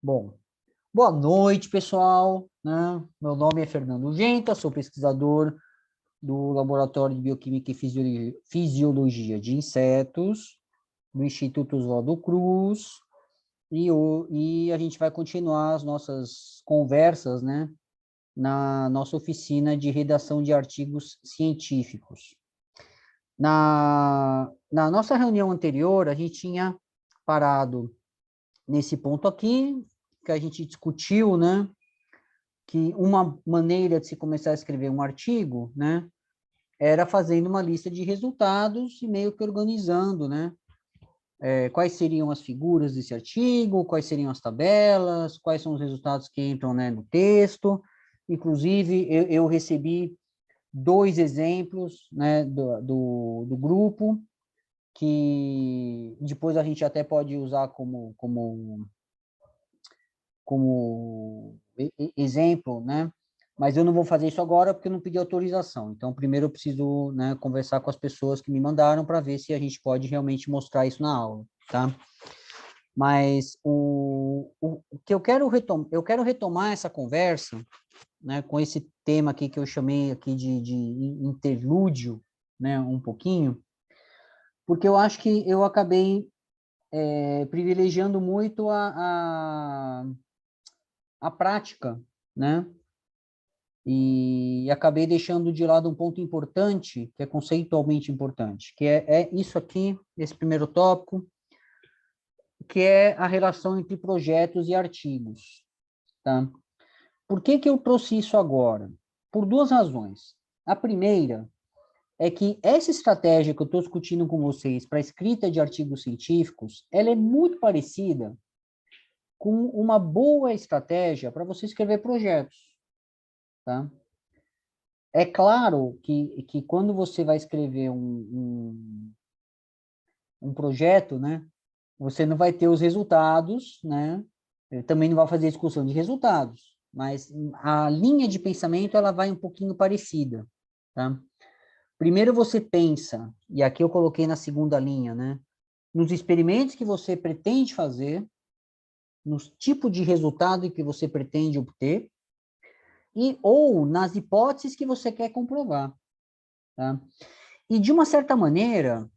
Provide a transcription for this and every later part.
Bom, boa noite, pessoal, né? Meu nome é Fernando Genta, sou pesquisador do Laboratório de Bioquímica e Fisiologia de Insetos, do Instituto Oswaldo Cruz, e a gente vai continuar as nossas conversas, né, na nossa oficina de redação de artigos científicos. Na nossa reunião anterior, a gente tinha parado nesse ponto aqui, que a gente discutiu, né, que uma maneira de se começar a escrever um artigo, né, era fazendo uma lista de resultados e meio que organizando, né, quais seriam as figuras desse artigo, quais seriam as tabelas, quais são os resultados que entram, né, no texto. Inclusive, eu recebi 2 exemplos, né, do grupo, que depois a gente até pode usar como exemplo, né? Mas eu não vou fazer isso agora porque eu não pedi autorização. Então, primeiro eu preciso, né, conversar com as pessoas que me mandaram para ver se a gente pode realmente mostrar isso na aula, tá? Mas o que eu quero retomar essa conversa, né, com esse tema aqui que eu chamei aqui de interlúdio, né, um pouquinho, porque eu acho que eu acabei privilegiando muito a prática, né? E acabei deixando de lado um ponto importante, que é conceitualmente importante, que é isso aqui, esse primeiro tópico, que é a relação entre projetos e artigos, tá? Por que que eu trouxe isso agora? Por 2 razões. A primeira é que essa estratégia que eu estou discutindo com vocês para a escrita de artigos científicos, ela é muito parecida com uma boa estratégia para você escrever projetos, tá? É claro que quando você vai escrever um projeto, né, você não vai ter os resultados, né, também não vai fazer discussão de resultados, mas a linha de pensamento, ela vai um pouquinho parecida, tá? Primeiro você pensa, e aqui eu coloquei na segunda linha, né, nos experimentos que você pretende fazer, nos tipos de resultado que você pretende obter, e ou nas hipóteses que você quer comprovar, tá? E de uma certa maneira,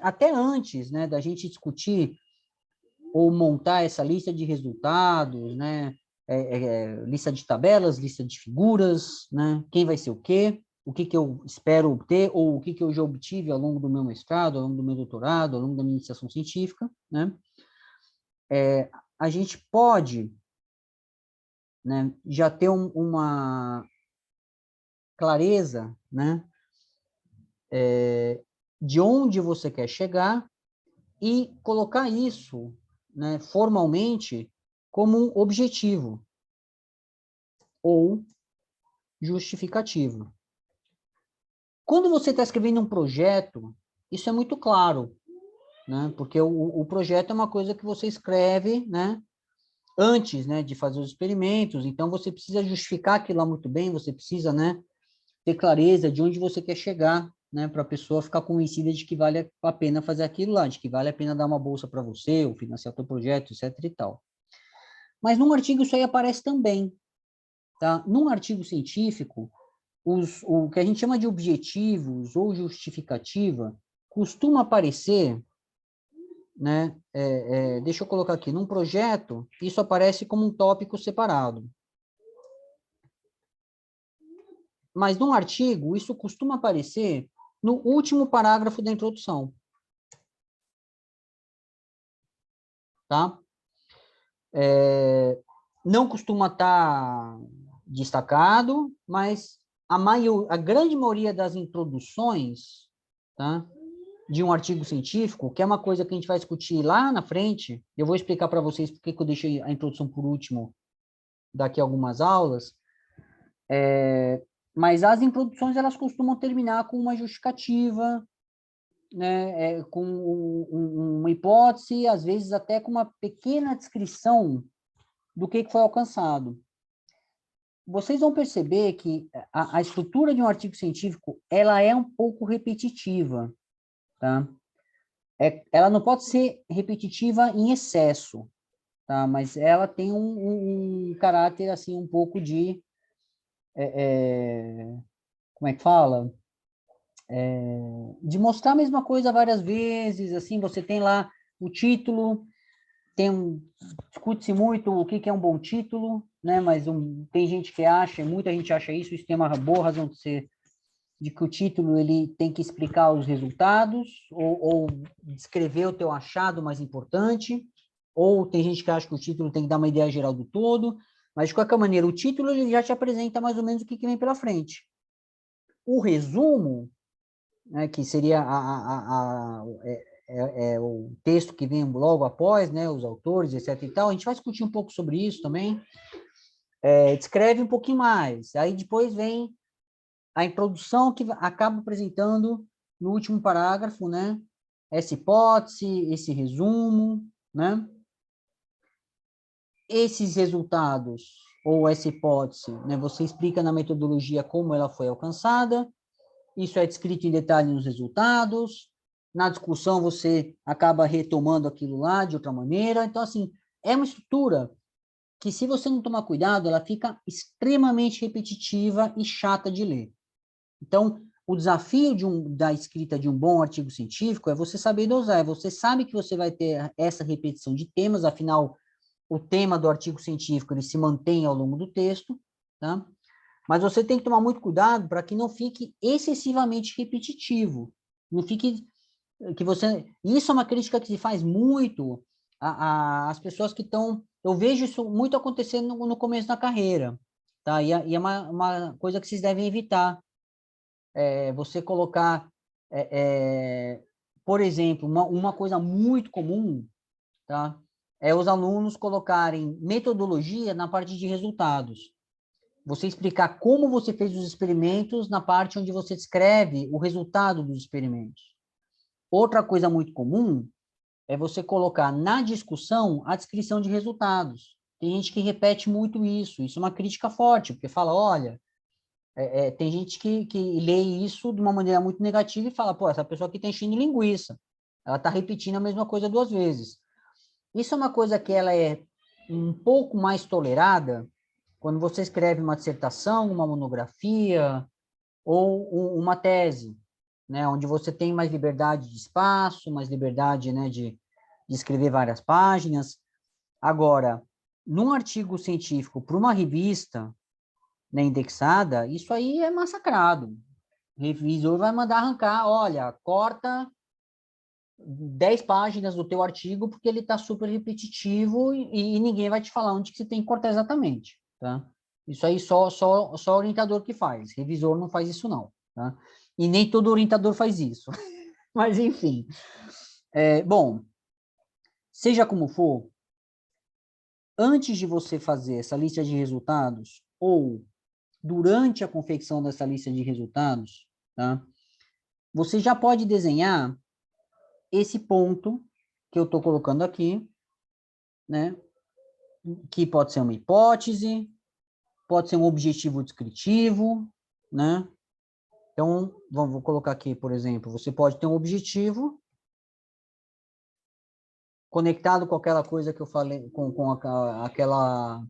até antes, né, da gente discutir ou montar essa lista de resultados, né, lista de tabelas, lista de figuras, né, quem vai ser o que que eu espero obter, ou o que que eu já obtive ao longo do meu mestrado, ao longo do meu doutorado, ao longo da minha iniciação científica, né, a gente pode, né, já ter uma clareza, né, de onde você quer chegar e colocar isso, né, formalmente como um objetivo ou justificativo. Quando você está escrevendo um projeto, isso é muito claro, né, porque o projeto é uma coisa que você escreve, né, antes, né, de fazer os experimentos, então você precisa justificar aquilo lá muito bem, você precisa, né, ter clareza de onde você quer chegar, né, para a pessoa ficar convencida de que vale a pena fazer aquilo lá, de que vale a pena dar uma bolsa para você, ou financiar o teu projeto, etc e tal. Mas num artigo isso aí aparece também, tá? Num artigo científico, o que a gente chama de objetivos ou justificativa costuma aparecer, né? Deixa eu colocar aqui, num projeto, isso aparece como um tópico separado. Mas num artigo, isso costuma aparecer no último parágrafo da introdução. Tá? Não costuma estar destacado, mas a grande maioria das introduções, tá, de um artigo científico, que é uma coisa que a gente vai discutir lá na frente, eu vou explicar para vocês por que eu deixei a introdução por último daqui a algumas aulas, mas as introduções elas costumam terminar com uma justificativa, né, com uma hipótese, às vezes até com uma pequena descrição do que foi alcançado. Vocês vão perceber que a estrutura de um artigo científico, ela é um pouco repetitiva, tá? Ela não pode ser repetitiva em excesso, tá? Mas ela tem um caráter, assim, um pouco de... como é que fala? De mostrar a mesma coisa várias vezes, assim, você tem lá o título, discute-se muito o que é um bom título, né? Mas tem gente que acha, muita gente acha isso tem uma boa razão de ser, de que o título ele tem que explicar os resultados, ou descrever o teu achado mais importante, ou tem gente que acha que o título tem que dar uma ideia geral do todo, mas de qualquer maneira, o título ele já te apresenta mais ou menos o que vem pela frente. O resumo, né, que seria o texto que vem logo após, né, os autores, etc. e tal, a gente vai discutir um pouco sobre isso também, descreve um pouquinho mais, aí depois vem a introdução que acaba apresentando no último parágrafo, né, essa hipótese, esse resumo, né, esses resultados, ou essa hipótese, né, você explica na metodologia como ela foi alcançada, isso é descrito em detalhe nos resultados, na discussão você acaba retomando aquilo lá de outra maneira, então, assim, é uma estrutura que, se você não tomar cuidado, ela fica extremamente repetitiva e chata de ler. Então, o desafio da escrita de um bom artigo científico é você saber dosar, você sabe que você vai ter essa repetição de temas, afinal, o tema do artigo científico ele se mantém ao longo do texto, tá? Mas você tem que tomar muito cuidado para que não fique excessivamente repetitivo. Não fique que você... Isso é uma crítica que se faz muito às pessoas que estão... Eu vejo isso muito acontecendo no começo da carreira, tá? E é uma coisa que vocês devem evitar. Você colocar, por exemplo, uma coisa muito comum, tá? É os alunos colocarem metodologia na parte de resultados. Você explicar como você fez os experimentos na parte onde você descreve o resultado dos experimentos. Outra coisa muito comum é você colocar na discussão a descrição de resultados. Tem gente que repete muito isso. Isso é uma crítica forte, porque fala, olha, tem gente que lê isso de uma maneira muito negativa e fala, pô, essa pessoa aqui está enchendo linguiça. Ela está repetindo a mesma coisa 2 vezes. Isso é uma coisa que ela é um pouco mais tolerada quando você escreve uma dissertação, uma monografia ou uma tese, né, onde você tem mais liberdade de espaço, mais liberdade, né, de escrever várias páginas. Agora, num artigo científico para uma revista, né, indexada, isso aí é massacrado. O revisor vai mandar arrancar, olha, corta 10 páginas do teu artigo porque ele está super repetitivo e ninguém vai te falar onde que você tem que cortar exatamente, tá? Isso aí só orientador que faz, revisor não faz isso não, tá? E nem todo orientador faz isso. Mas, enfim. Bom, seja como for, antes de você fazer essa lista de resultados, ou durante a confecção dessa lista de resultados, tá? Você já pode desenhar esse ponto que eu estou colocando aqui, né? Que pode ser uma hipótese, pode ser um objetivo descritivo, né? Então, vou colocar aqui, por exemplo, você pode ter um objetivo conectado com aquela coisa que eu falei, com aquela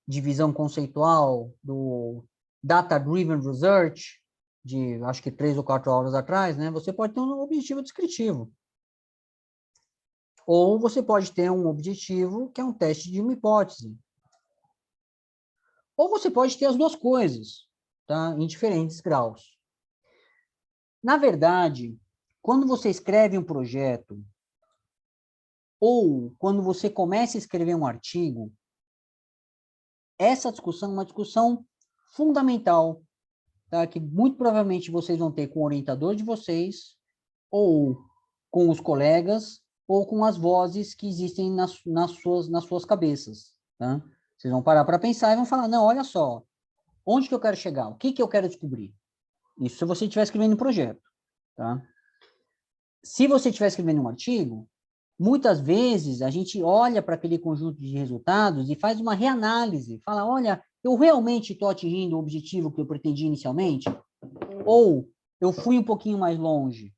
divisão conceitual do Data-Driven Research, de acho que 3 ou 4 aulas atrás, né? Você pode ter um objetivo descritivo. Ou você pode ter um objetivo que é um teste de uma hipótese. Ou você pode ter as duas coisas, tá? Em diferentes graus. Na verdade, quando você escreve um projeto, ou quando você começa a escrever um artigo, essa discussão é uma discussão fundamental, tá? Que muito provavelmente vocês vão ter com o orientador de vocês, ou com os colegas, ou com as vozes que existem nas suas cabeças, tá? Vocês vão parar para pensar e vão falar, não, olha só, onde que eu quero chegar? O que que eu quero descobrir? Isso se você estiver escrevendo um projeto, tá? Se você estiver escrevendo um artigo, muitas vezes a gente olha para aquele conjunto de resultados e faz uma reanálise, fala, olha, eu realmente estou atingindo o objetivo que eu pretendi inicialmente? Ou eu fui um pouquinho mais longe?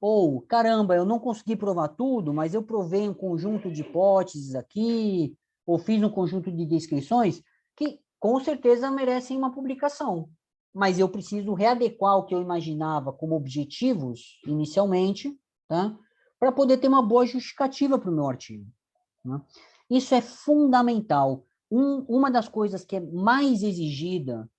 Ou, caramba, eu não consegui provar tudo, mas eu provei um conjunto de hipóteses aqui, ou fiz um conjunto de descrições que com certeza merecem uma publicação. Mas eu preciso readequar o que eu imaginava como objetivos inicialmente, tá? Para poder ter uma boa justificativa para o meu artigo, né? Isso é fundamental. Uma das coisas que é mais exigida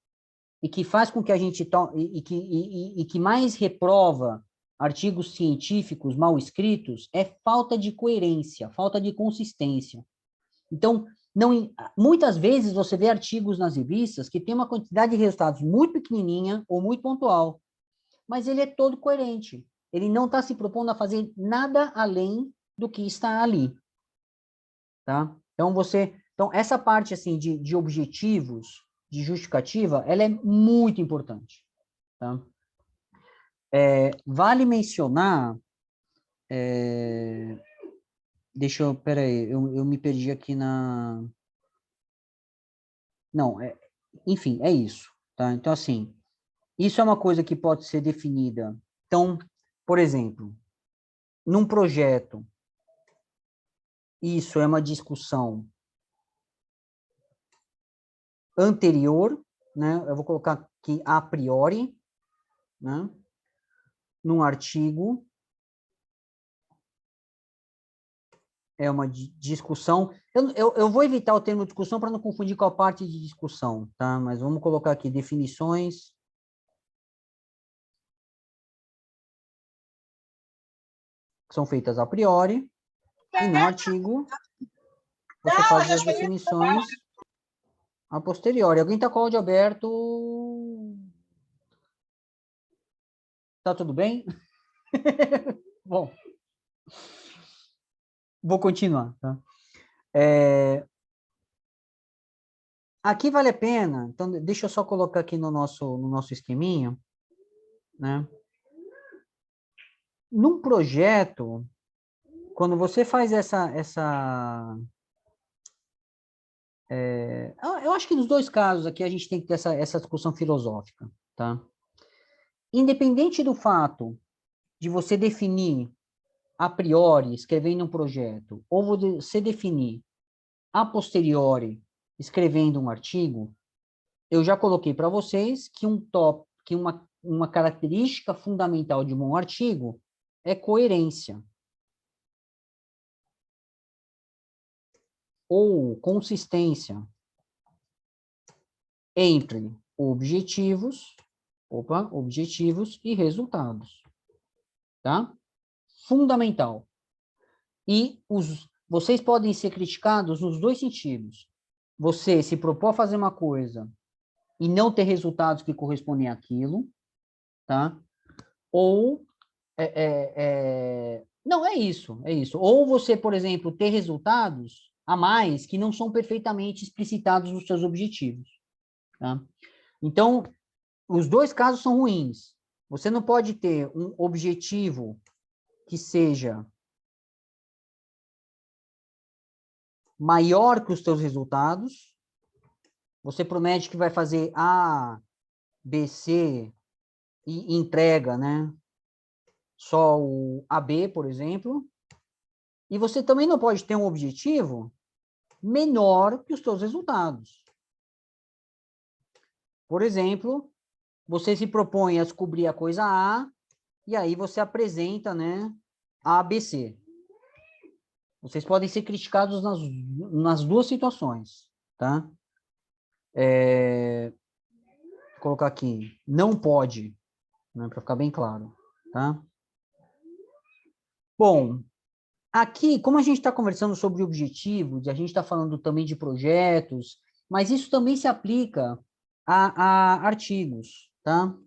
e que faz com que a gente e que mais reprova artigos científicos mal escritos é falta de coerência, falta de consistência. Então, não, muitas vezes você vê artigos nas revistas que tem uma quantidade de resultados muito pequenininha ou muito pontual, mas ele é todo coerente. Ele não está se propondo a fazer nada além do que está ali, tá? Então essa parte assim de objetivos, de justificativa, ela é muito importante, tá? Vale mencionar, peraí, eu me perdi aqui na... Não, enfim, é isso, tá? Então, assim, isso é uma coisa que pode ser definida. Então, por exemplo, num projeto, isso é uma discussão anterior, né? Eu vou colocar aqui a priori, né? Num artigo, é uma discussão. Eu vou evitar o termo discussão para não confundir com a parte de discussão, tá? Mas vamos colocar aqui definições que são feitas a priori, e no artigo você faz as definições a posteriori. Alguém está com o áudio aberto? Tá tudo bem? Bom, vou continuar, tá? Aqui vale a pena, então deixa eu só colocar aqui no nosso esqueminha, né? Num projeto, quando você faz eu acho que nos dois casos aqui a gente tem que ter essa discussão filosófica, tá? Independente do fato de você definir a priori, escrevendo um projeto, ou você definir a posteriori, escrevendo um artigo, eu já coloquei para vocês que uma característica fundamental de um bom artigo é coerência ou consistência entre objetivos e resultados, tá? Fundamental. E vocês podem ser criticados nos dois sentidos. Você se propor a fazer uma coisa e não ter resultados que correspondem àquilo, tá? Ou não, é isso, é isso. Ou você, por exemplo, ter resultados a mais que não são perfeitamente explicitados nos seus objetivos, tá? Então, os dois casos são ruins. Você não pode ter um objetivo que seja maior que os seus resultados. Você promete que vai fazer A, B, C e entrega, né? Só o AB, por exemplo. E você também não pode ter um objetivo menor que os seus resultados. Por exemplo, você se propõe a descobrir a coisa A, e aí você apresenta, né, A, B, C. Vocês podem ser criticados nas duas situações, tá? Vou colocar aqui, não pode, né, para ficar bem claro, tá? Bom, aqui, como a gente está conversando sobre objetivos, a gente está falando também de projetos, mas isso também se aplica a artigos, tá?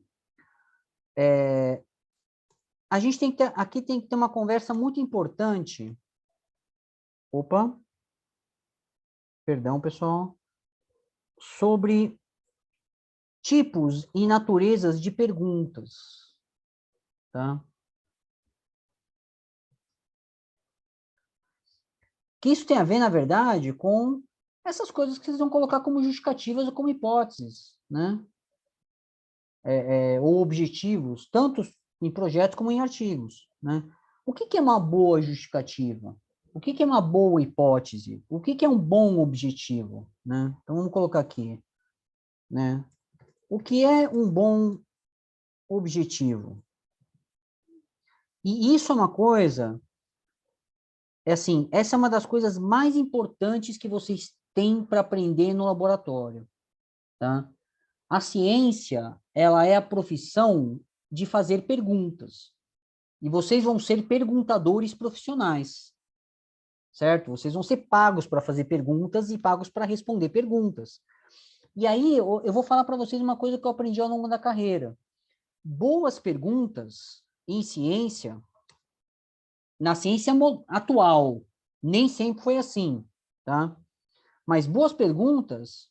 A gente aqui tem que ter uma conversa muito importante. Opa, perdão, pessoal. Sobre tipos e naturezas de perguntas, tá? Que isso tem a ver, na verdade, com essas coisas que vocês vão colocar como justificativas ou como hipóteses, né? Ou objetivos, tanto em projetos como em artigos, né? O que é uma boa justificativa? O que é uma boa hipótese? O que é um bom objetivo, né? Então, vamos colocar aqui, né? O que é um bom objetivo? E isso é uma coisa, assim, essa é uma das coisas mais importantes que vocês têm para aprender no laboratório, tá? A ciência, ela é a profissão de fazer perguntas. E vocês vão ser perguntadores profissionais, certo? Vocês vão ser pagos para fazer perguntas e pagos para responder perguntas. E aí, eu vou falar para vocês uma coisa que eu aprendi ao longo da carreira. Boas perguntas em ciência, na ciência atual, nem sempre foi assim, tá? Mas boas perguntas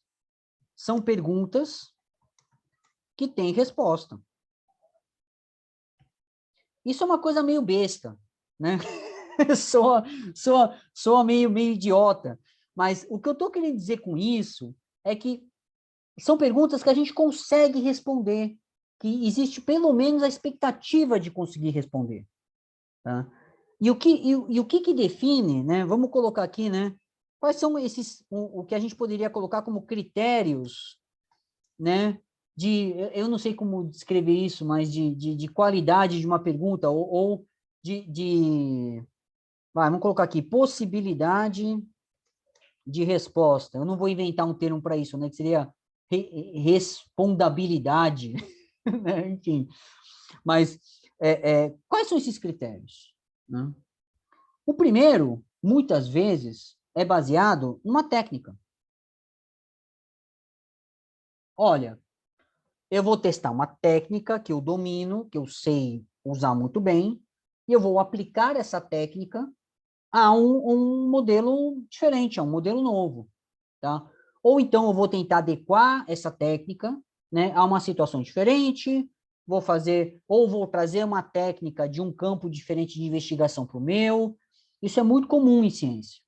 são perguntas que têm resposta. Isso é uma coisa meio besta, né? soa meio idiota. Mas o que eu estou querendo dizer com isso é que são perguntas que a gente consegue responder, que existe pelo menos a expectativa de conseguir responder. Tá? E o que define, né? Vamos colocar aqui, né? Quais são esses, o que a gente poderia colocar como critérios, né? Eu não sei como descrever isso, mas de qualidade de uma pergunta, ou vamos colocar aqui, possibilidade de resposta. Eu não vou inventar um termo para isso, né? Que seria respondabilidade, né? Enfim. Mas quais são esses critérios, né? O primeiro, muitas vezes, é baseado numa técnica. Olha, eu vou testar uma técnica que eu domino, que eu sei usar muito bem, e eu vou aplicar essa técnica a um modelo diferente, a um modelo novo, tá? Ou então eu vou tentar adequar essa técnica, né, a uma situação diferente, ou vou trazer uma técnica de um campo diferente de investigação para o meu. Isso é muito comum em ciência,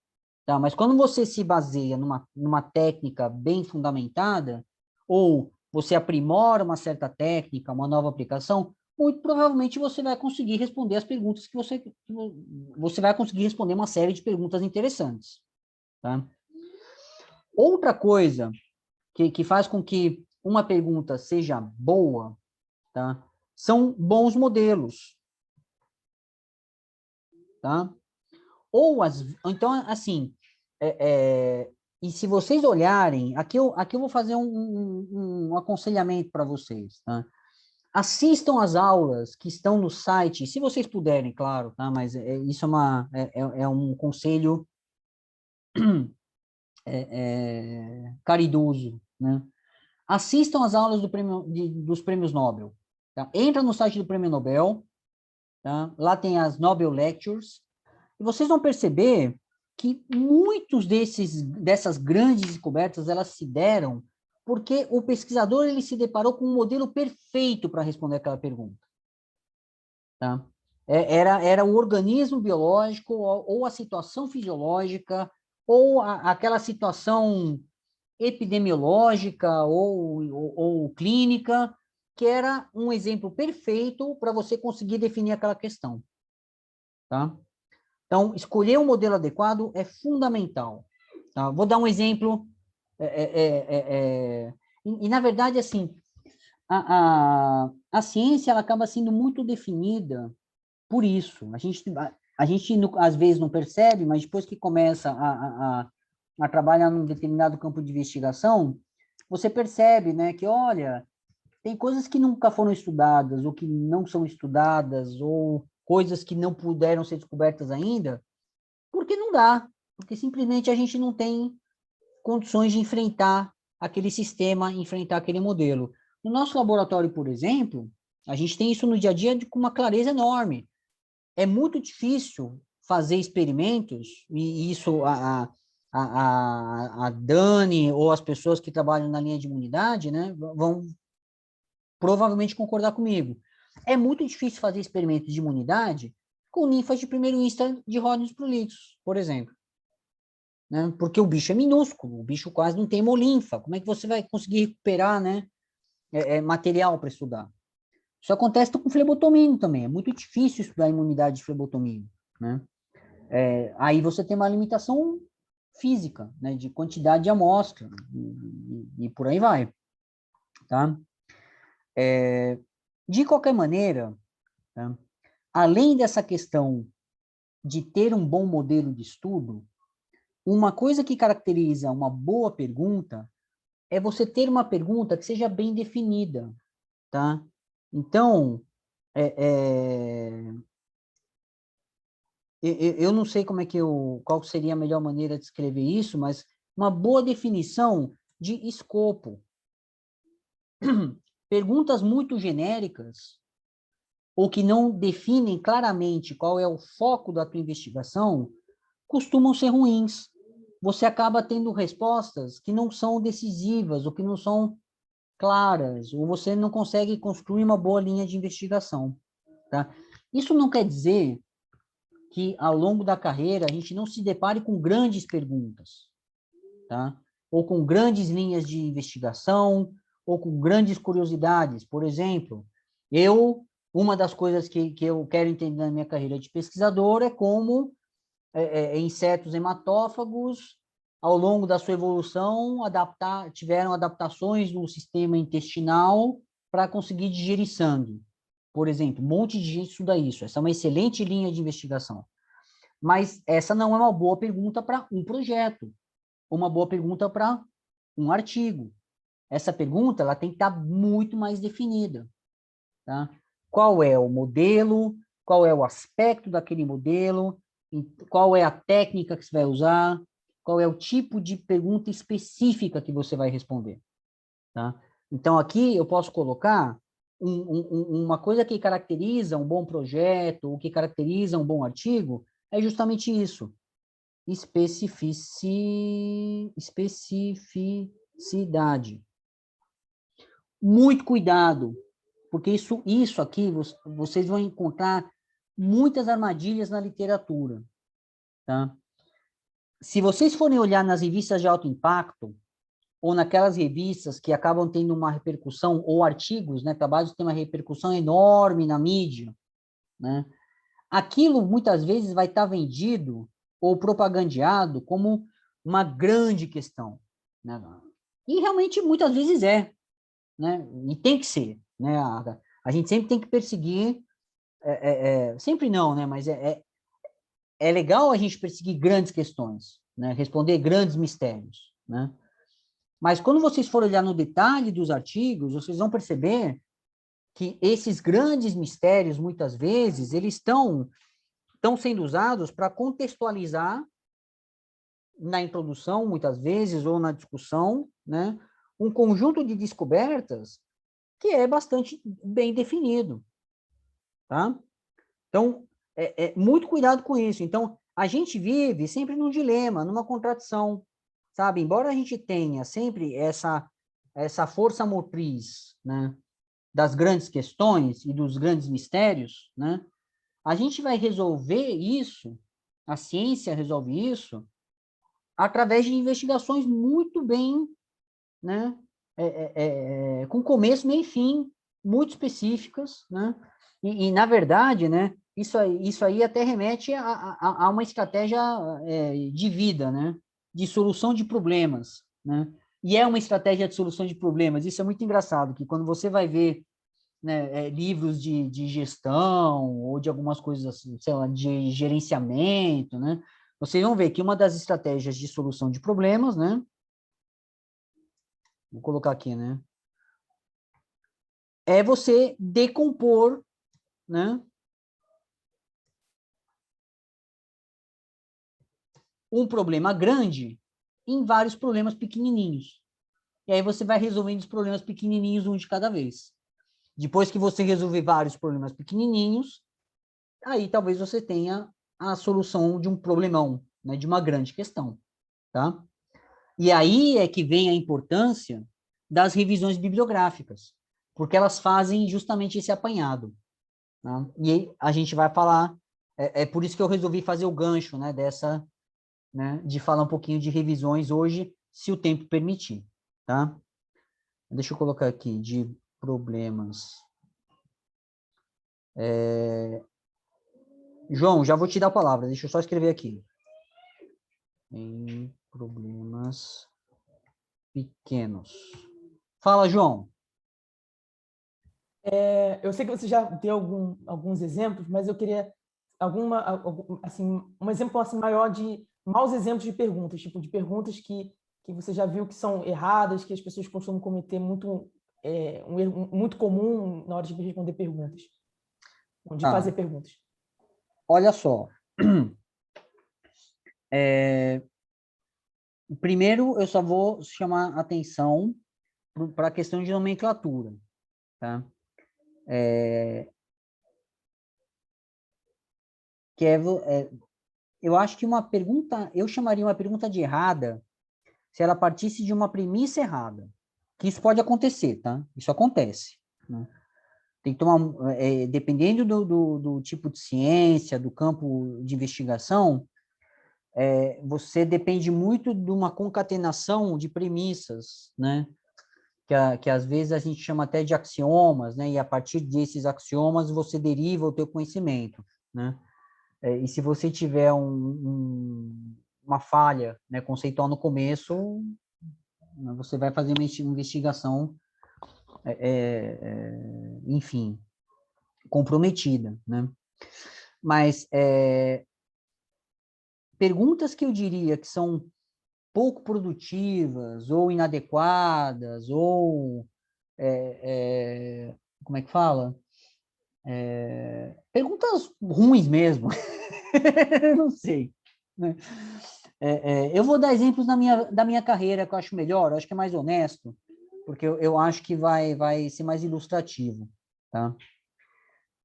tá? Mas quando você se baseia numa técnica bem fundamentada, ou você aprimora uma certa técnica, uma nova aplicação, muito provavelmente você vai conseguir responder as perguntas você vai conseguir responder uma série de perguntas interessantes, tá? Outra coisa que faz com que uma pergunta seja boa, tá? São bons modelos, tá? Então, assim, e se vocês olharem, aqui eu vou fazer um aconselhamento para vocês, tá? Assistam as aulas que estão no site, se vocês puderem, claro, tá? Mas isso é um conselho caridoso, né? Assistam as aulas dos prêmios Nobel, tá? Entra no site do Prêmio Nobel, tá? Lá tem as Nobel Lectures, e vocês vão perceber que muitos dessas grandes descobertas, elas se deram porque o pesquisador ele se deparou com um modelo perfeito para responder aquela pergunta. Tá? Era o organismo biológico ou a situação fisiológica ou aquela situação epidemiológica ou clínica, que era um exemplo perfeito para você conseguir definir aquela questão. Tá? Então, escolher um modelo adequado é fundamental. Tá? Vou dar um exemplo. Na verdade, assim, a ciência ela acaba sendo muito definida por isso. A gente às vezes não percebe, mas depois que começa a trabalhar num determinado campo de investigação, você percebe, né, que, olha, tem coisas que nunca foram estudadas, ou que não são estudadas, ou coisas que não puderam ser descobertas ainda, porque não dá, porque simplesmente a gente não tem condições de enfrentar aquele sistema, enfrentar aquele modelo. No nosso laboratório, por exemplo, a gente tem isso no dia a dia com uma clareza enorme. É muito difícil fazer experimentos, e isso a Dani ou as pessoas que trabalham na linha de imunidade, né, vão provavelmente concordar comigo. É muito difícil fazer experimentos de imunidade com linfas de primeiro insta de Hodgkin pruritus, por exemplo. Né? Porque o bicho é minúsculo, o bicho quase não tem hemolinfa. Como é que você vai conseguir recuperar, né, material para estudar? Isso acontece com flebotomínio também. É muito difícil estudar a imunidade de flebotomínio, né? Aí você tem uma limitação física, né, de quantidade de amostra, e por aí vai, tá? De qualquer maneira, tá? Além dessa questão de ter um bom modelo de estudo, uma coisa que caracteriza uma boa pergunta é você ter uma pergunta que seja bem definida, tá? Então, eu não sei qual seria a melhor maneira de escrever isso, mas uma boa definição de escopo. Perguntas muito genéricas ou que não definem claramente qual é o foco da tua investigação costumam ser ruins. Você acaba tendo respostas que não são decisivas ou que não são claras, ou você não consegue construir uma boa linha de investigação, tá? Isso não quer dizer que ao longo da carreira a gente não se depare com grandes perguntas, tá? Ou com grandes linhas de investigação, ou com grandes curiosidades. Por exemplo, uma das coisas que eu quero entender na minha carreira de pesquisador é como insetos hematófagos, ao longo da sua evolução, tiveram adaptações no sistema intestinal para conseguir digerir sangue. Por exemplo, um monte de gente estuda isso. Essa é uma excelente linha de investigação. Mas essa não é uma boa pergunta para um projeto, uma boa pergunta para um artigo. Essa pergunta ela tem que estar muito mais definida, tá? Qual é o modelo, qual é o aspecto daquele modelo, qual é a técnica que você vai usar, qual é o tipo de pergunta específica que você vai responder, tá? Então, aqui eu posso colocar uma coisa que caracteriza um bom projeto, o que caracteriza um bom artigo, é justamente isso, especificidade. Muito cuidado, porque isso aqui vocês vão encontrar muitas armadilhas na literatura, tá? Se vocês forem olhar nas revistas de alto impacto, ou naquelas revistas que acabam tendo uma repercussão, ou artigos, né, trabalhos que têm uma repercussão enorme na mídia, né? Aquilo muitas vezes vai estar vendido ou propagandeado como uma grande questão, né? E realmente muitas vezes é, né? E tem que ser, né? A gente sempre tem que perseguir, sempre não, né? Mas é legal a gente perseguir grandes questões, né? Responder grandes mistérios, né? Mas quando vocês forem olhar no detalhe dos artigos, vocês vão perceber que esses grandes mistérios, muitas vezes, eles estão sendo usados para contextualizar na introdução, muitas vezes, ou na discussão, né, um conjunto de descobertas que é bastante bem definido, tá? Então, muito cuidado com isso. Então, a gente vive sempre num dilema, numa contradição, sabe? Embora a gente tenha sempre essa força motriz, né, das grandes questões e dos grandes mistérios, né, a gente vai resolver isso, a ciência resolve isso, através de investigações muito bem, né, com começo, meio e fim, muito específicas, né, na verdade, né, isso aí até remete a uma estratégia de vida, né, de solução de problemas, né, e é uma estratégia de solução de problemas. Isso é muito engraçado, que quando você vai ver, né, livros de gestão ou de algumas coisas assim, sei lá, de gerenciamento, né, vocês vão ver que uma das estratégias de solução de problemas, né, vou colocar aqui, né, é você decompor, né, um problema grande em vários problemas pequenininhos. E aí você vai resolvendo os problemas pequenininhos um de cada vez. Depois que você resolver vários problemas pequenininhos, aí talvez você tenha a solução de um problemão, né, de uma grande questão, tá? E aí é que vem a importância das revisões bibliográficas, porque elas fazem justamente esse apanhado, né? E a gente vai falar, por isso que eu resolvi fazer o gancho, né, né, de falar um pouquinho de revisões hoje, se o tempo permitir, tá? Deixa eu colocar aqui, de problemas João, já vou te dar a palavra, deixa eu só escrever aqui. Em problemas pequenos. Fala, João. Eu sei que você já deu alguns exemplos, mas eu queria assim, um exemplo assim, maior de maus exemplos de perguntas, tipo de perguntas que você já viu que são erradas, que as pessoas costumam cometer um erro muito comum na hora de responder perguntas, de Tá, fazer perguntas. olha só. Primeiro, eu só vou chamar atenção para a questão de nomenclatura, tá? Que eu acho que uma pergunta, eu chamaria uma pergunta de errada se ela partisse de uma premissa errada. Que isso pode acontecer, tá? Isso acontece, né? Tem que tomar, dependendo do tipo de ciência, do campo de investigação, você depende muito de uma concatenação de premissas, né? Que às vezes a gente chama até de axiomas, né? E a partir desses axiomas você deriva o teu conhecimento, né? E se você tiver uma falha, né, conceitual no começo, né, você vai fazer uma investigação, enfim, comprometida, né? Mas perguntas que eu diria que são pouco produtivas, ou inadequadas, ou como é que fala? Perguntas ruins mesmo. Não sei, né? Eu vou dar exemplos da minha carreira que eu acho melhor, eu acho que é mais honesto, porque eu acho que vai ser mais ilustrativo, tá?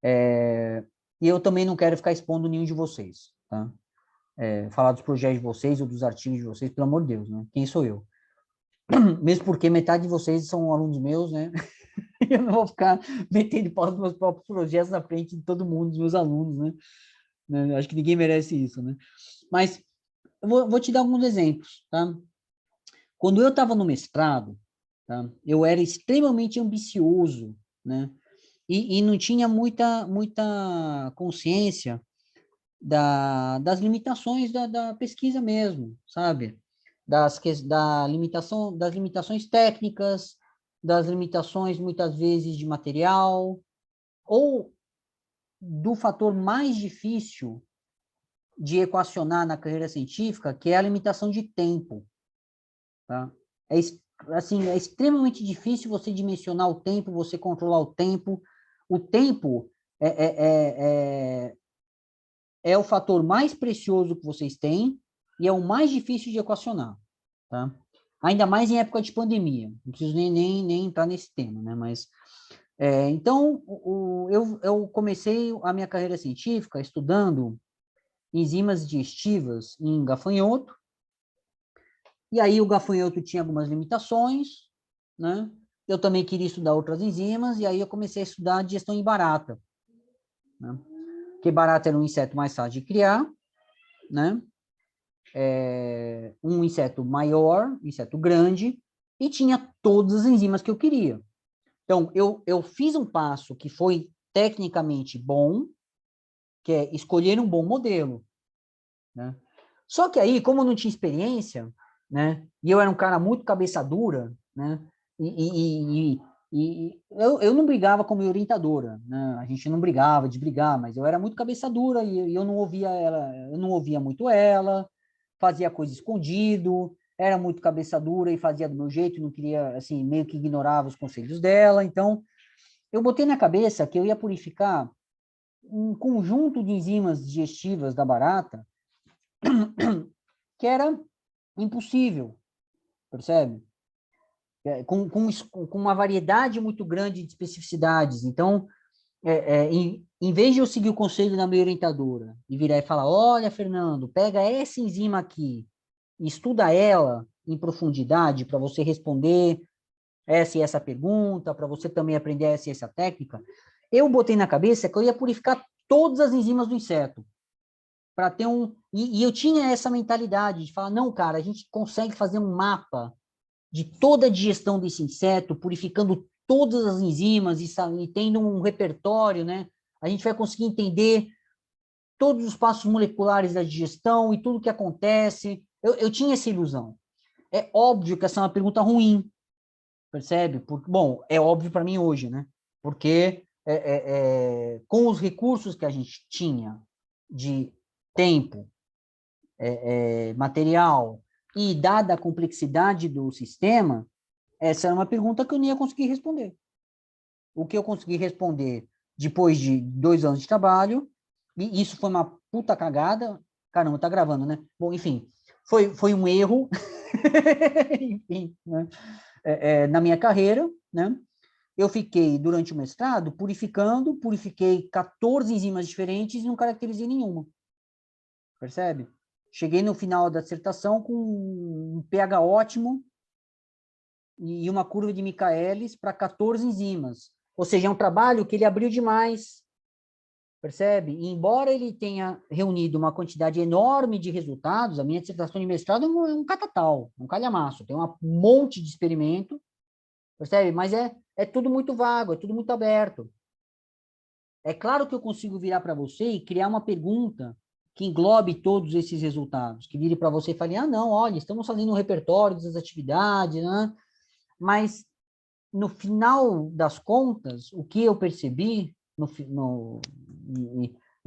E eu também não quero ficar expondo nenhum de vocês, tá? Falar dos projetos de vocês ou dos artigos de vocês, pelo amor de Deus, né? Quem sou eu? Mesmo porque metade de vocês são alunos meus, né? Eu não vou ficar metendo pau nos meus próprios projetos na frente de todo mundo, dos meus alunos, né? Acho que ninguém merece isso, né? Mas eu vou te dar alguns exemplos, tá? Quando eu estava no mestrado, tá? Eu era extremamente ambicioso, né? E não tinha muita consciência das limitações da pesquisa mesmo, sabe? Das limitações técnicas, das limitações, muitas vezes, de material, ou do fator mais difícil de equacionar na carreira científica, que é a limitação de tempo, tá? Assim, é extremamente difícil você dimensionar o tempo, você controlar o tempo. O tempo é o fator mais precioso que vocês têm e é o mais difícil de equacionar, tá? Ainda mais em época de pandemia. Não preciso nem entrar nesse tema, né? Mas, então, eu comecei a minha carreira científica estudando enzimas digestivas em gafanhoto, e aí o gafanhoto tinha algumas limitações, né? Eu também queria estudar outras enzimas, e aí eu comecei a estudar digestão em barata, né? Porque barata era um inseto mais fácil de criar, né? Um inseto maior, um inseto grande, e tinha todas as enzimas que eu queria. Então, eu fiz um passo que foi tecnicamente bom, que é escolher um bom modelo, né? Só que aí, como eu não tinha experiência, né, e eu era um cara muito cabeça dura, né, e eu não brigava com a minha orientadora, né, a gente não brigava de brigar, mas eu era muito cabeça dura e eu não ouvia ela, eu não ouvia muito ela, fazia coisa escondido, era muito cabeça dura e fazia do meu jeito, não queria, assim, meio que ignorava os conselhos dela, então eu botei na cabeça que eu ia purificar um conjunto de enzimas digestivas da barata que era impossível, percebe? Com uma variedade muito grande de especificidades. Então, em vez de eu seguir o conselho da minha orientadora e virar e falar, olha, Fernando, pega essa enzima aqui e estuda ela em profundidade para você responder essa e essa pergunta, para você também aprender essa e essa técnica, eu botei na cabeça que eu ia purificar todas as enzimas do inseto para ter um... E eu tinha essa mentalidade de falar, não, cara, a gente consegue fazer um mapa de toda a digestão desse inseto, purificando todas as enzimas e tendo um repertório, né, a gente vai conseguir entender todos os passos moleculares da digestão e tudo que acontece. Eu tinha essa ilusão. É óbvio que essa é uma pergunta ruim, percebe? Bom, é óbvio para mim hoje, né? Porque com os recursos que a gente tinha de tempo, material e dada a complexidade do sistema, essa era uma pergunta que eu não ia conseguir responder. O que eu consegui responder depois de 2 anos de trabalho, e isso foi uma puta cagada. Caramba, tá gravando, né? Bom, enfim, foi um erro, enfim, né? Na minha carreira, né? Eu fiquei, durante o mestrado, purifiquei 14 enzimas diferentes e não caracterizei nenhuma. Percebe? Cheguei no final da dissertação com um pH ótimo e uma curva de Michaelis para 14 enzimas. Ou seja, é um trabalho que ele abriu demais, percebe? E embora ele tenha reunido uma quantidade enorme de resultados, a minha dissertação de mestrado é um catatal, um calhamaço, tem um monte de experimento, percebe? Mas é tudo muito vago, é tudo muito aberto. É claro que eu consigo virar para você e criar uma pergunta que englobe todos esses resultados, que vire para você e fale, não, olha, estamos fazendo um repertório das atividades, né? Mas, no final das contas, o que eu percebi, na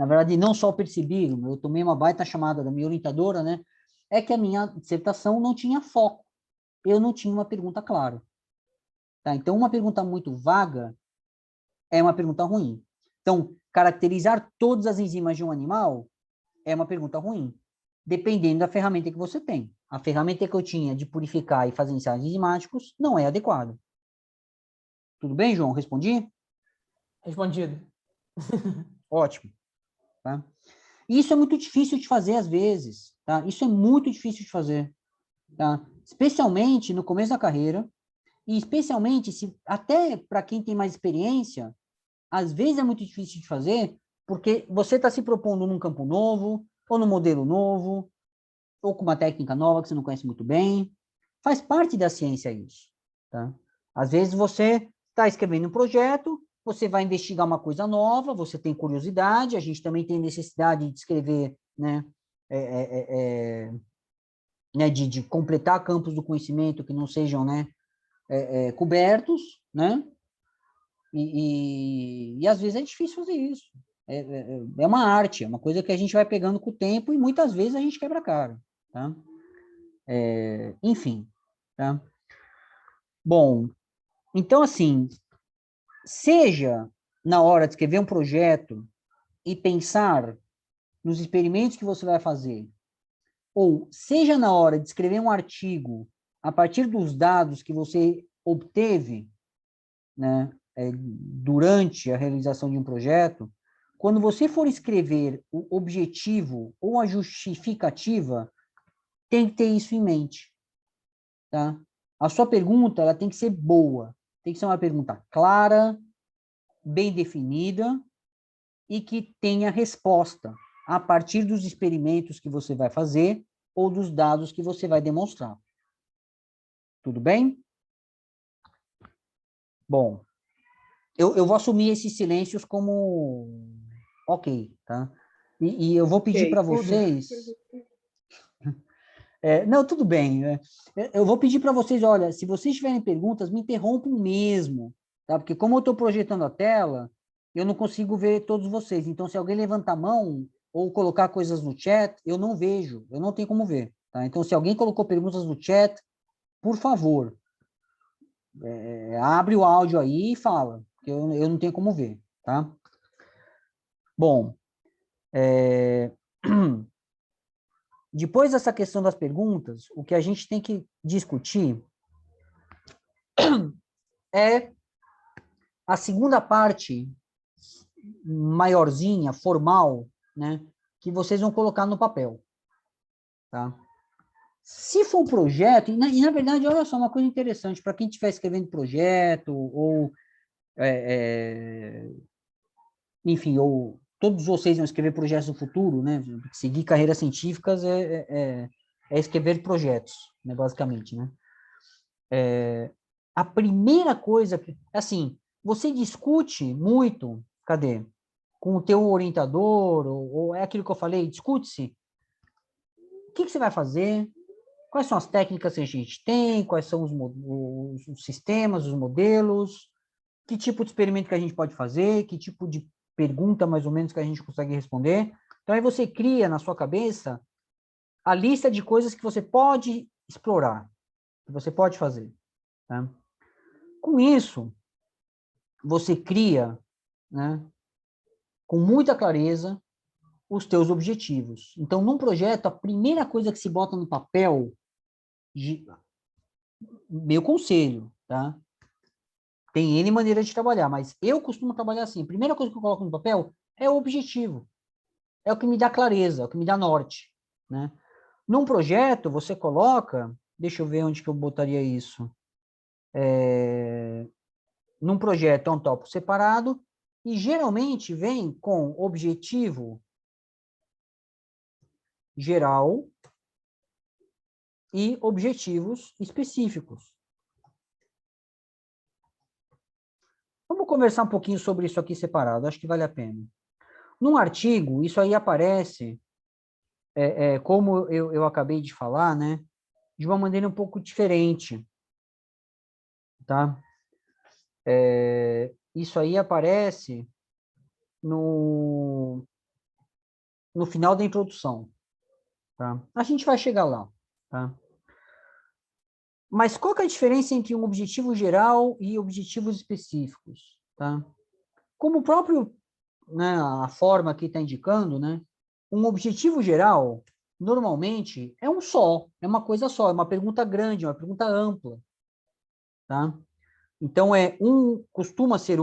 verdade, não só percebi, eu tomei uma baita chamada da minha orientadora, né? É que a minha dissertação não tinha foco. Eu não tinha uma pergunta clara. Tá? Então, uma pergunta muito vaga é uma pergunta ruim. Então, caracterizar todas as enzimas de um animal é uma pergunta ruim, dependendo da ferramenta que você tem. A ferramenta que eu tinha de purificar e fazer ensaios enzimáticos não é adequada. Tudo bem, João? Respondi? Respondido. Ótimo. Tá? Isso é muito difícil de fazer às vezes. Tá? Isso é muito difícil de fazer. Tá? Especialmente no começo da carreira, e especialmente até para quem tem mais experiência, às vezes é muito difícil de fazer, porque você está se propondo num campo novo, ou num modelo novo, ou com uma técnica nova que você não conhece muito bem. Faz parte da ciência isso. Tá? Às vezes você está escrevendo um projeto, você vai investigar uma coisa nova, você tem curiosidade, a gente também tem necessidade de escrever, né, né de completar campos do conhecimento que não sejam, né, cobertos, né, e às vezes é difícil fazer isso. É uma arte, é uma coisa que a gente vai pegando com o tempo e muitas vezes a gente quebra a cara, tá? Enfim, tá? Bom, então assim, seja na hora de escrever um projeto e pensar nos experimentos que você vai fazer, ou seja na hora de escrever um artigo a partir dos dados que você obteve, né, durante a realização de um projeto, quando você for escrever o objetivo ou a justificativa, tem que ter isso em mente, tá? A sua pergunta, ela tem que ser boa, tem que ser uma pergunta clara, bem definida e que tenha resposta a partir dos experimentos que você vai fazer ou dos dados que você vai demonstrar. Tudo bem? Bom, eu vou assumir esses silêncios como ok, tá? E eu vou pedir para vocês... não, tudo bem. Eu vou pedir para vocês, olha, se vocês tiverem perguntas, me interrompam mesmo, tá? Porque como eu estou projetando a tela, eu não consigo ver todos vocês. Então, se alguém levantar a mão ou colocar coisas no chat, eu não vejo, eu não tenho como ver, tá? Então, se alguém colocou perguntas no chat, por favor, abre o áudio aí e fala, porque eu não tenho como ver, tá? Bom, depois dessa questão das perguntas, o que a gente tem que discutir é a segunda parte maiorzinha, formal, né, que vocês vão colocar no papel, tá? Se for um projeto, na verdade, olha só, uma coisa interessante, para quem estiver escrevendo projeto, ou, enfim, ou todos vocês vão escrever projetos no futuro, né, seguir carreiras científicas é escrever projetos, né, basicamente, né. A primeira coisa, assim, você discute muito, cadê? com o teu orientador, ou é aquilo que eu falei, discute-se. O que você vai fazer? Quais são as técnicas que a gente tem? Quais são os sistemas, os modelos? Que tipo de experimento que a gente pode fazer? Que tipo de pergunta, mais ou menos, que a gente consegue responder? Então, aí você cria na sua cabeça a lista de coisas que você pode explorar, que você pode fazer. Tá? Com isso, você cria, né, com muita clareza, os teus objetivos. Então, num projeto, a primeira coisa que se bota no papel, meu conselho, tá? Tem N maneiras de trabalhar, mas eu costumo trabalhar assim. A primeira coisa que eu coloco no papel é o objetivo. É o que me dá clareza, é o que me dá norte, né? Num projeto, você coloca... Deixa eu ver onde que eu botaria isso. Num projeto é um tópico separado e geralmente vem com objetivo geral e objetivos específicos. Vamos conversar um pouquinho sobre isso aqui separado, acho que vale a pena. Num artigo, isso aí aparece, como eu acabei de falar, né, de uma maneira um pouco diferente, tá? Isso aí aparece no final da introdução, tá? A gente vai chegar lá, tá? Mas qual que é a diferença entre um objetivo geral e objetivos específicos, tá? Como o próprio, né, a forma aqui está indicando, né, um objetivo geral, normalmente, é um só, é uma coisa só, é uma pergunta grande, uma pergunta ampla, tá? Então, costuma ser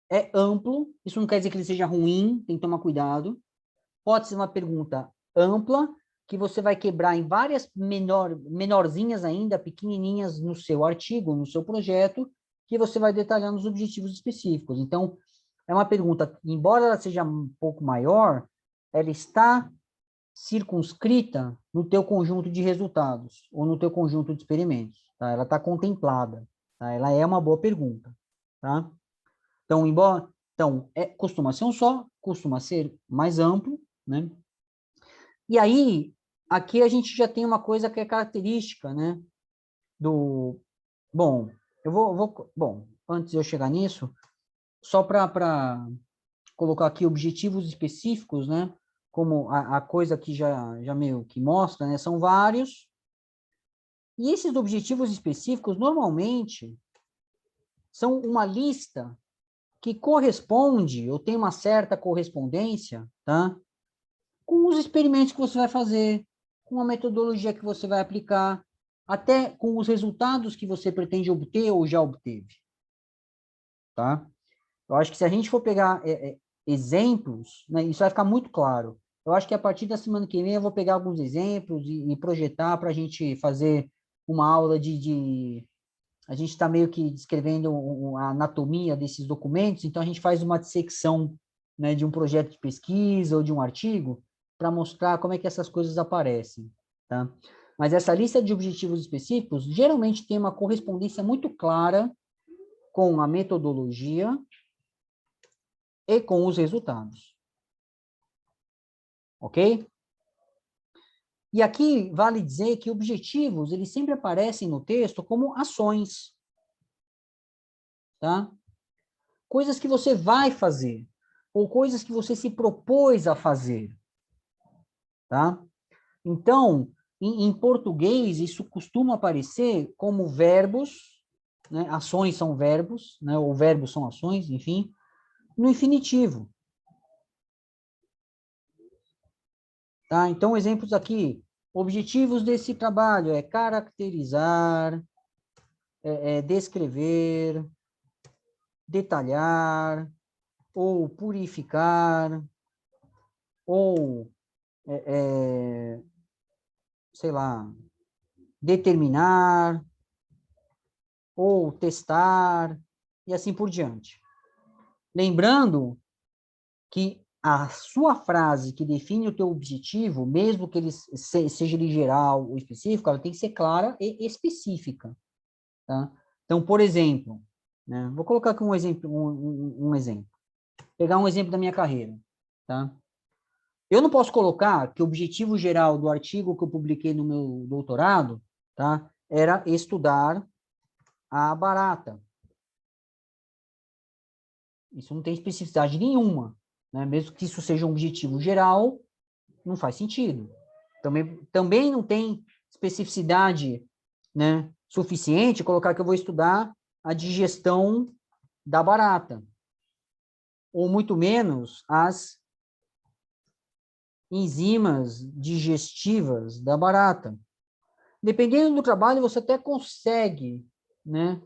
é amplo, isso não quer dizer que ele seja ruim, tem que tomar cuidado. Pode ser uma pergunta ampla, que você vai quebrar em várias menorzinhas ainda, pequenininhas no seu artigo, no seu projeto, que você vai detalhando os objetivos específicos. Então, é uma pergunta, embora ela seja um pouco maior, ela está circunscrita no teu conjunto de resultados, ou no teu conjunto de experimentos, tá? Ela está contemplada, tá? Ela é uma boa pergunta, tá? Então, costuma ser um só, costuma ser mais amplo, né? E aí, aqui a gente já tem uma coisa que é característica, né? Bom, bom, antes de eu chegar nisso, só para colocar aqui objetivos específicos, né? Como a coisa que já meio que mostra, né? São vários. E esses objetivos específicos, normalmente, são uma lista que corresponde, ou tem uma certa correspondência, tá? Com os experimentos que você vai fazer, com a metodologia que você vai aplicar, até com os resultados que você pretende obter ou já obteve, tá? Eu acho que se a gente for pegar exemplos, né, isso vai ficar muito claro. Eu acho que a partir da semana que vem eu vou pegar alguns exemplos e projetar para a gente fazer uma aula a gente está meio que descrevendo a anatomia desses documentos, então a gente faz uma dissecção, né, de um projeto de pesquisa ou de um artigo para mostrar como é que essas coisas aparecem, tá? Mas essa lista de objetivos específicos geralmente tem uma correspondência muito clara com a metodologia e com os resultados. Ok? E aqui vale dizer que objetivos, eles sempre aparecem no texto como ações, tá? Coisas que você vai fazer, ou coisas que você se propôs a fazer, tá? Então, em português, isso costuma aparecer como verbos, né? Ações são verbos, né? Ou verbos são ações, enfim, no infinitivo. Tá? Então, exemplos aqui. Objetivos desse trabalho é caracterizar, descrever, detalhar, ou purificar, ou, sei lá, determinar, ou testar, e assim por diante. Lembrando que a sua frase que define o teu objetivo, mesmo que ele seja ele geral ou específico, ela tem que ser clara e específica, tá? Então, por exemplo, né? Vou colocar aqui um exemplo, um exemplo. Pegar um exemplo da minha carreira, tá? Eu não posso colocar que o objetivo geral do artigo que eu publiquei no meu doutorado, tá? Era estudar a barata. Isso não tem especificidade nenhuma, né? Mesmo que isso seja um objetivo geral, não faz sentido. Também não tem especificidade, né, suficiente colocar que eu vou estudar a digestão da barata, ou muito menos as enzimas digestivas da barata. Dependendo do trabalho, você até consegue, né,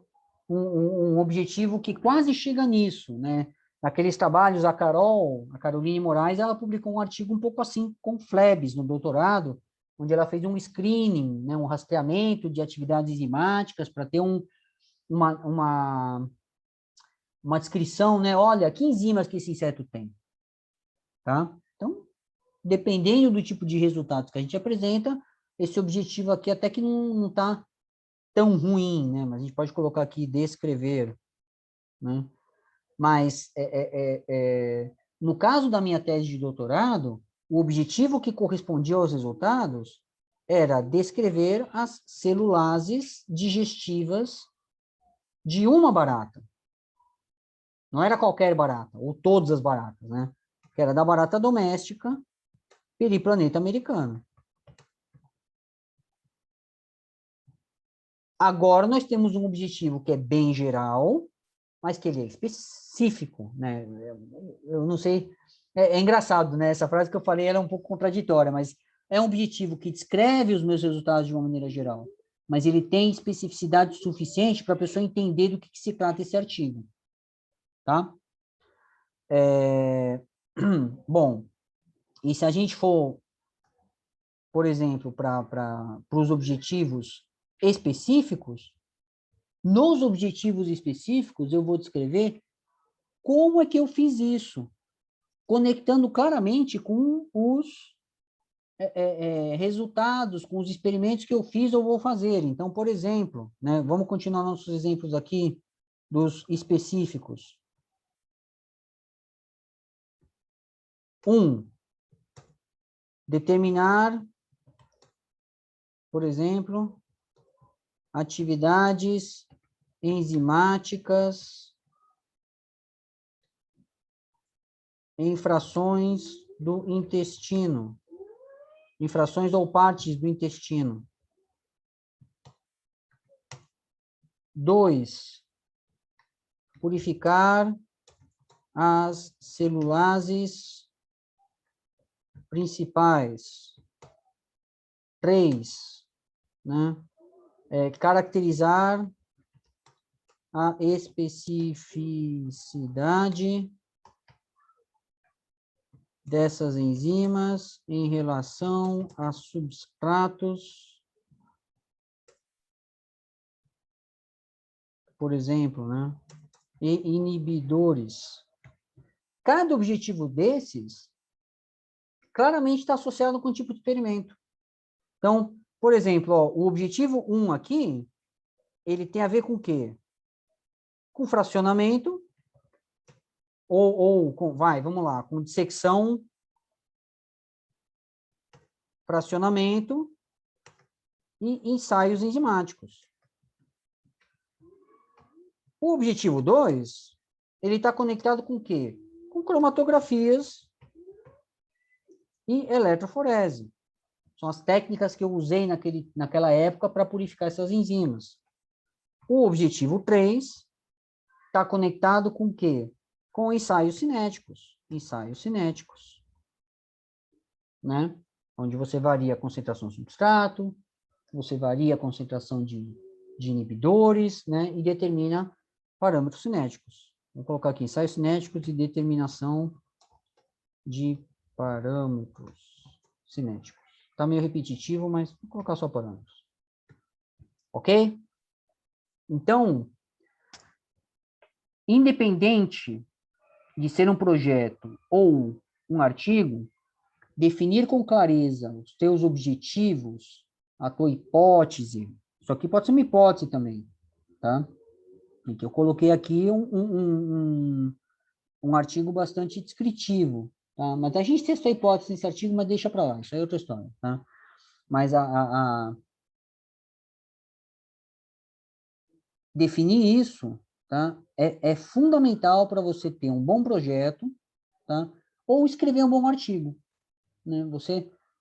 um objetivo que quase chega nisso, né? Naqueles trabalhos, a Caroline Moraes, ela publicou um artigo um pouco assim, com Flebs, no doutorado, onde ela fez um screening, né, um rastreamento de atividades enzimáticas para ter uma descrição, né? Olha, que enzimas que esse inseto tem, tá? Então, dependendo do tipo de resultados que a gente apresenta, esse objetivo aqui até que não está tão ruim, né? Mas a gente pode colocar aqui descrever, né? Mas, no caso da minha tese de doutorado, o objetivo que correspondia aos resultados era descrever as celulases digestivas de uma barata. Não era qualquer barata, ou todas as baratas, né? Que era da barata doméstica, Periplaneta americana. Agora nós temos um objetivo que é bem geral, mas que ele é específico, né? Eu não sei, é engraçado, né? Essa frase que eu falei era um pouco contraditória, mas é um objetivo que descreve os meus resultados de uma maneira geral, mas ele tem especificidade suficiente para a pessoa entender do que se trata esse artigo, tá? Bom, e se a gente for, por exemplo, para os objetivos específicos, nos objetivos específicos eu vou descrever como é que eu fiz isso, conectando claramente com os resultados, com os experimentos que eu fiz ou vou fazer. Então, por exemplo, né, vamos continuar nossos exemplos aqui dos específicos. 1. Determinar, por exemplo, atividades enzimáticas em frações do intestino, em frações ou partes do intestino. 2. Purificar as celulases principais. 3. Né? Caracterizar a especificidade dessas enzimas em relação a substratos, por exemplo, né? E inibidores. Cada objetivo desses claramente está associado com o tipo de experimento. Então, por exemplo, ó, o objetivo 1 aqui, ele tem a ver com o quê? Com fracionamento, ou com, vamos lá, com dissecção, fracionamento e ensaios enzimáticos. O objetivo 2, ele está conectado com o quê? Com cromatografias e eletroforese. São as técnicas que eu usei naquela época para purificar essas enzimas. O objetivo 3 está conectado com o quê? Com ensaios cinéticos. Ensaios cinéticos, né? Onde você varia a concentração do substrato, você varia a concentração de inibidores, né? E determina parâmetros cinéticos. Vou colocar aqui ensaios cinéticos e determinação de parâmetros cinéticos. Está meio repetitivo, mas vou colocar só parâmetros. Ok? Então, independente de ser um projeto ou um artigo, definir com clareza os teus objetivos, a tua hipótese, isso aqui pode ser uma hipótese também, tá? Porque eu coloquei aqui um artigo bastante descritivo, tá? Mas a gente testou a hipótese nesse artigo, mas deixa para lá, isso aí é outra história, tá? Mas definir isso, tá? É fundamental para você ter um bom projeto, tá? Ou escrever um bom artigo, né?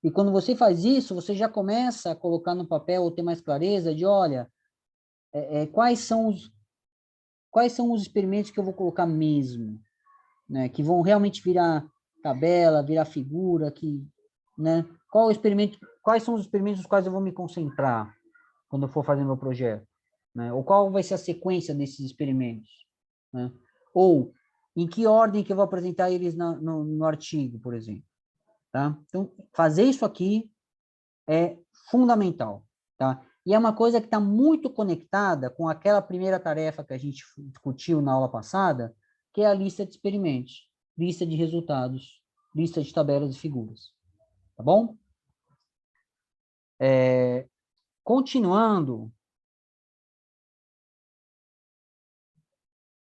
E quando você faz isso, você já começa a colocar no papel ou ter mais clareza de, olha, quais são os experimentos que eu vou colocar mesmo, né? Que vão realmente virar tabela, virar figura, né? Quais são os experimentos nos quais eu vou me concentrar quando eu for fazer meu projeto, né? Ou qual vai ser a sequência desses experimentos, né? Ou em que ordem que eu vou apresentar eles no artigo, por exemplo, tá? Então, fazer isso aqui é fundamental, tá? E é uma coisa que está muito conectada com aquela primeira tarefa que a gente discutiu na aula passada, que é a lista de experimentos, lista de resultados, lista de tabelas e figuras, tá bom? Continuando,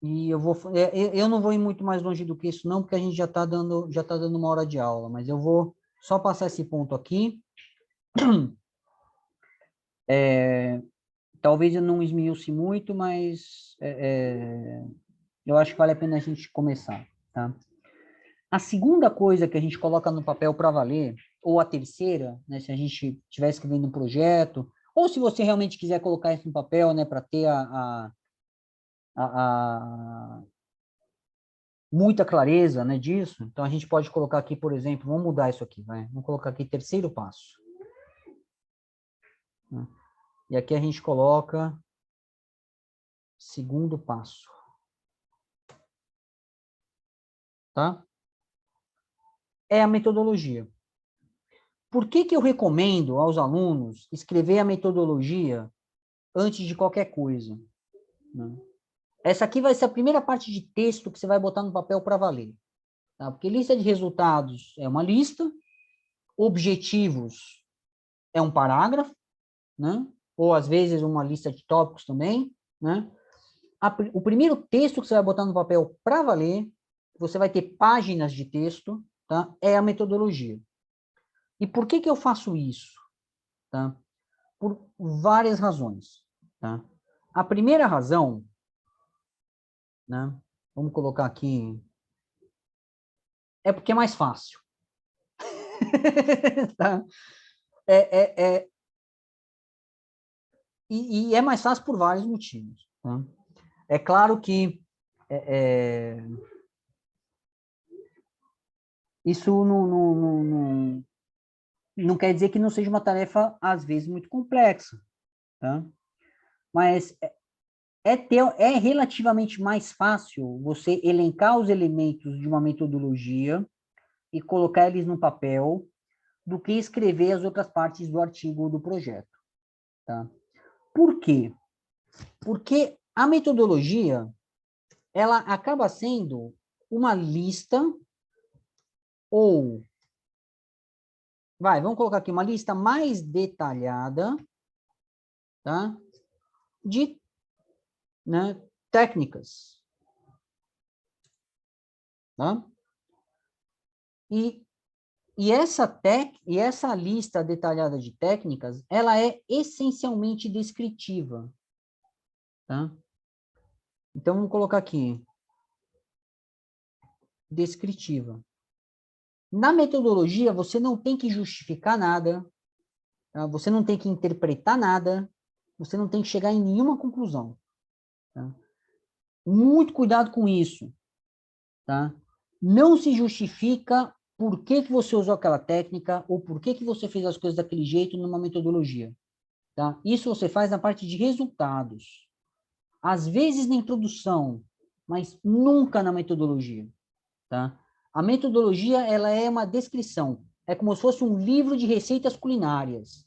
e eu não vou ir muito mais longe do que isso não, porque a gente já está dando 1 hora de aula, mas eu vou só passar esse ponto aqui. Talvez eu não esmiúce muito, mas eu acho que vale a pena a gente começar, tá? A segunda coisa que a gente coloca no papel para valer, ou a terceira, né, se a gente estiver escrevendo um projeto, ou se você realmente quiser colocar isso no papel, né, para ter muita clareza, né, disso, então a gente pode colocar aqui, por exemplo, vamos mudar isso aqui, vai, vamos colocar aqui terceiro passo. Né? E aqui a gente coloca segundo passo. Tá? É a metodologia. Por que eu recomendo aos alunos escrever a metodologia antes de qualquer coisa? Né? Essa aqui vai ser a primeira parte de texto que você vai botar no papel para valer. Tá? Porque lista de resultados é uma lista, objetivos é um parágrafo, né? Ou às vezes uma lista de tópicos também, né? O primeiro texto que você vai botar no papel para valer, você vai ter páginas de texto, tá? É a metodologia. E por que eu faço isso? Tá? Por várias razões. Tá? A primeira razão, né? Vamos colocar aqui, é porque é mais fácil. Tá? E é mais fácil por vários motivos. Tá? É claro que isso não quer dizer que não seja uma tarefa, às vezes, muito complexa. Tá? Mas é relativamente mais fácil você elencar os elementos de uma metodologia e colocar eles no papel do que escrever as outras partes do artigo ou do projeto. Tá? Por quê? Porque a metodologia, ela acaba sendo uma lista ou, vamos colocar aqui, uma lista mais detalhada, tá? De, né, técnicas. Tá? E essa lista detalhada de técnicas, ela é essencialmente descritiva. Tá? Então, vamos colocar aqui. Descritiva. Na metodologia, você não tem que justificar nada, tá? Você não tem que interpretar nada, você não tem que chegar em nenhuma conclusão. Tá? Muito cuidado com isso. Tá? Não se justifica por que você usou aquela técnica ou por que você fez as coisas daquele jeito numa metodologia. Tá? Isso você faz na parte de resultados. Às vezes na introdução, mas nunca na metodologia. Tá? A metodologia, ela é uma descrição. É como se fosse um livro de receitas culinárias.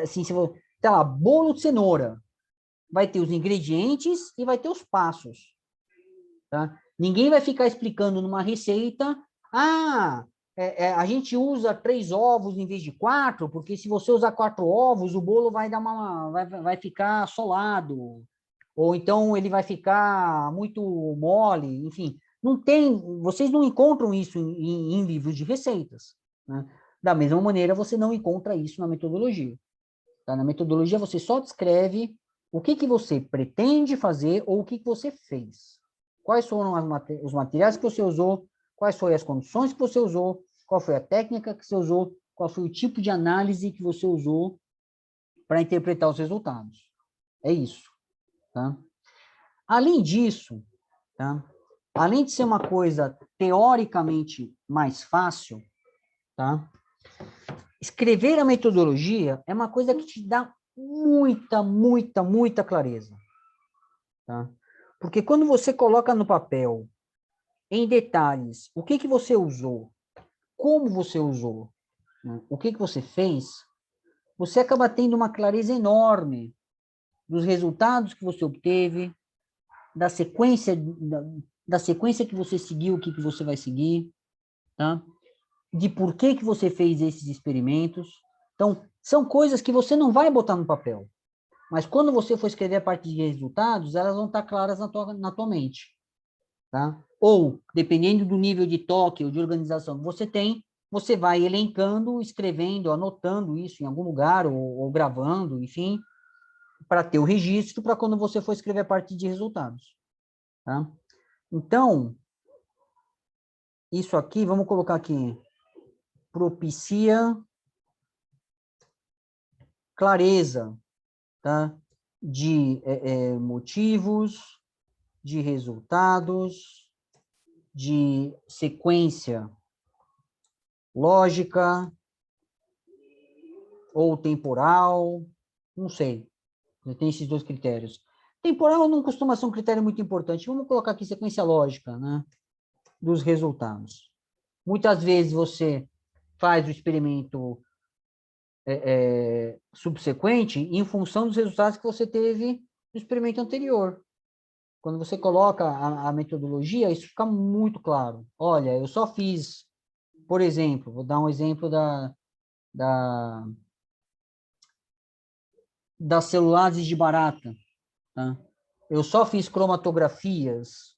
Assim, se você, tá lá, bolo de cenoura. Vai ter os ingredientes e vai ter os passos. Tá? Ninguém vai ficar explicando numa receita, a gente usa 3 ovos em vez de 4, porque se você usar 4 ovos, o bolo vai ficar solado. ou então ele vai ficar muito mole, enfim. Não tem, vocês não encontram isso em livros de receitas, né? Da mesma maneira, você não encontra isso na metodologia. Tá? Na metodologia, você só descreve o que você pretende fazer ou o que você fez. Quais foram os materiais que você usou, quais foram as condições que você usou, qual foi a técnica que você usou, qual foi o tipo de análise que você usou para interpretar os resultados. É isso. Tá? Além disso, tá? Além de ser uma coisa teoricamente mais fácil, tá? Escrever a metodologia é uma coisa que te dá muita clareza. Tá? Porque quando você coloca no papel, em detalhes, o que você usou, como você usou, né? O que você fez, você acaba tendo uma clareza enorme dos resultados que você obteve, da sequência, da sequência que você seguiu, o que você vai seguir, tá? De por que você fez esses experimentos. Então, são coisas que você não vai botar no papel. Mas quando você for escrever a parte de resultados, elas vão estar claras na tua mente. Tá? Ou, dependendo do nível de toque ou de organização que você tem, você vai elencando, escrevendo, anotando isso em algum lugar, ou gravando, enfim, para ter o registro para quando você for escrever a parte de resultados. Tá? Então, isso aqui, vamos colocar aqui, propicia clareza, tá? De motivos, de resultados, de sequência lógica ou temporal, não sei. Tem esses dois critérios. Temporal não costuma ser um critério muito importante. Vamos colocar aqui sequência lógica, né, dos resultados. Muitas vezes você faz o experimento subsequente em função dos resultados que você teve no experimento anterior. Quando você coloca a metodologia, isso fica muito claro. Olha, eu só fiz, por exemplo, vou dar um exemplo das celulases de barata. Tá? Eu só fiz cromatografias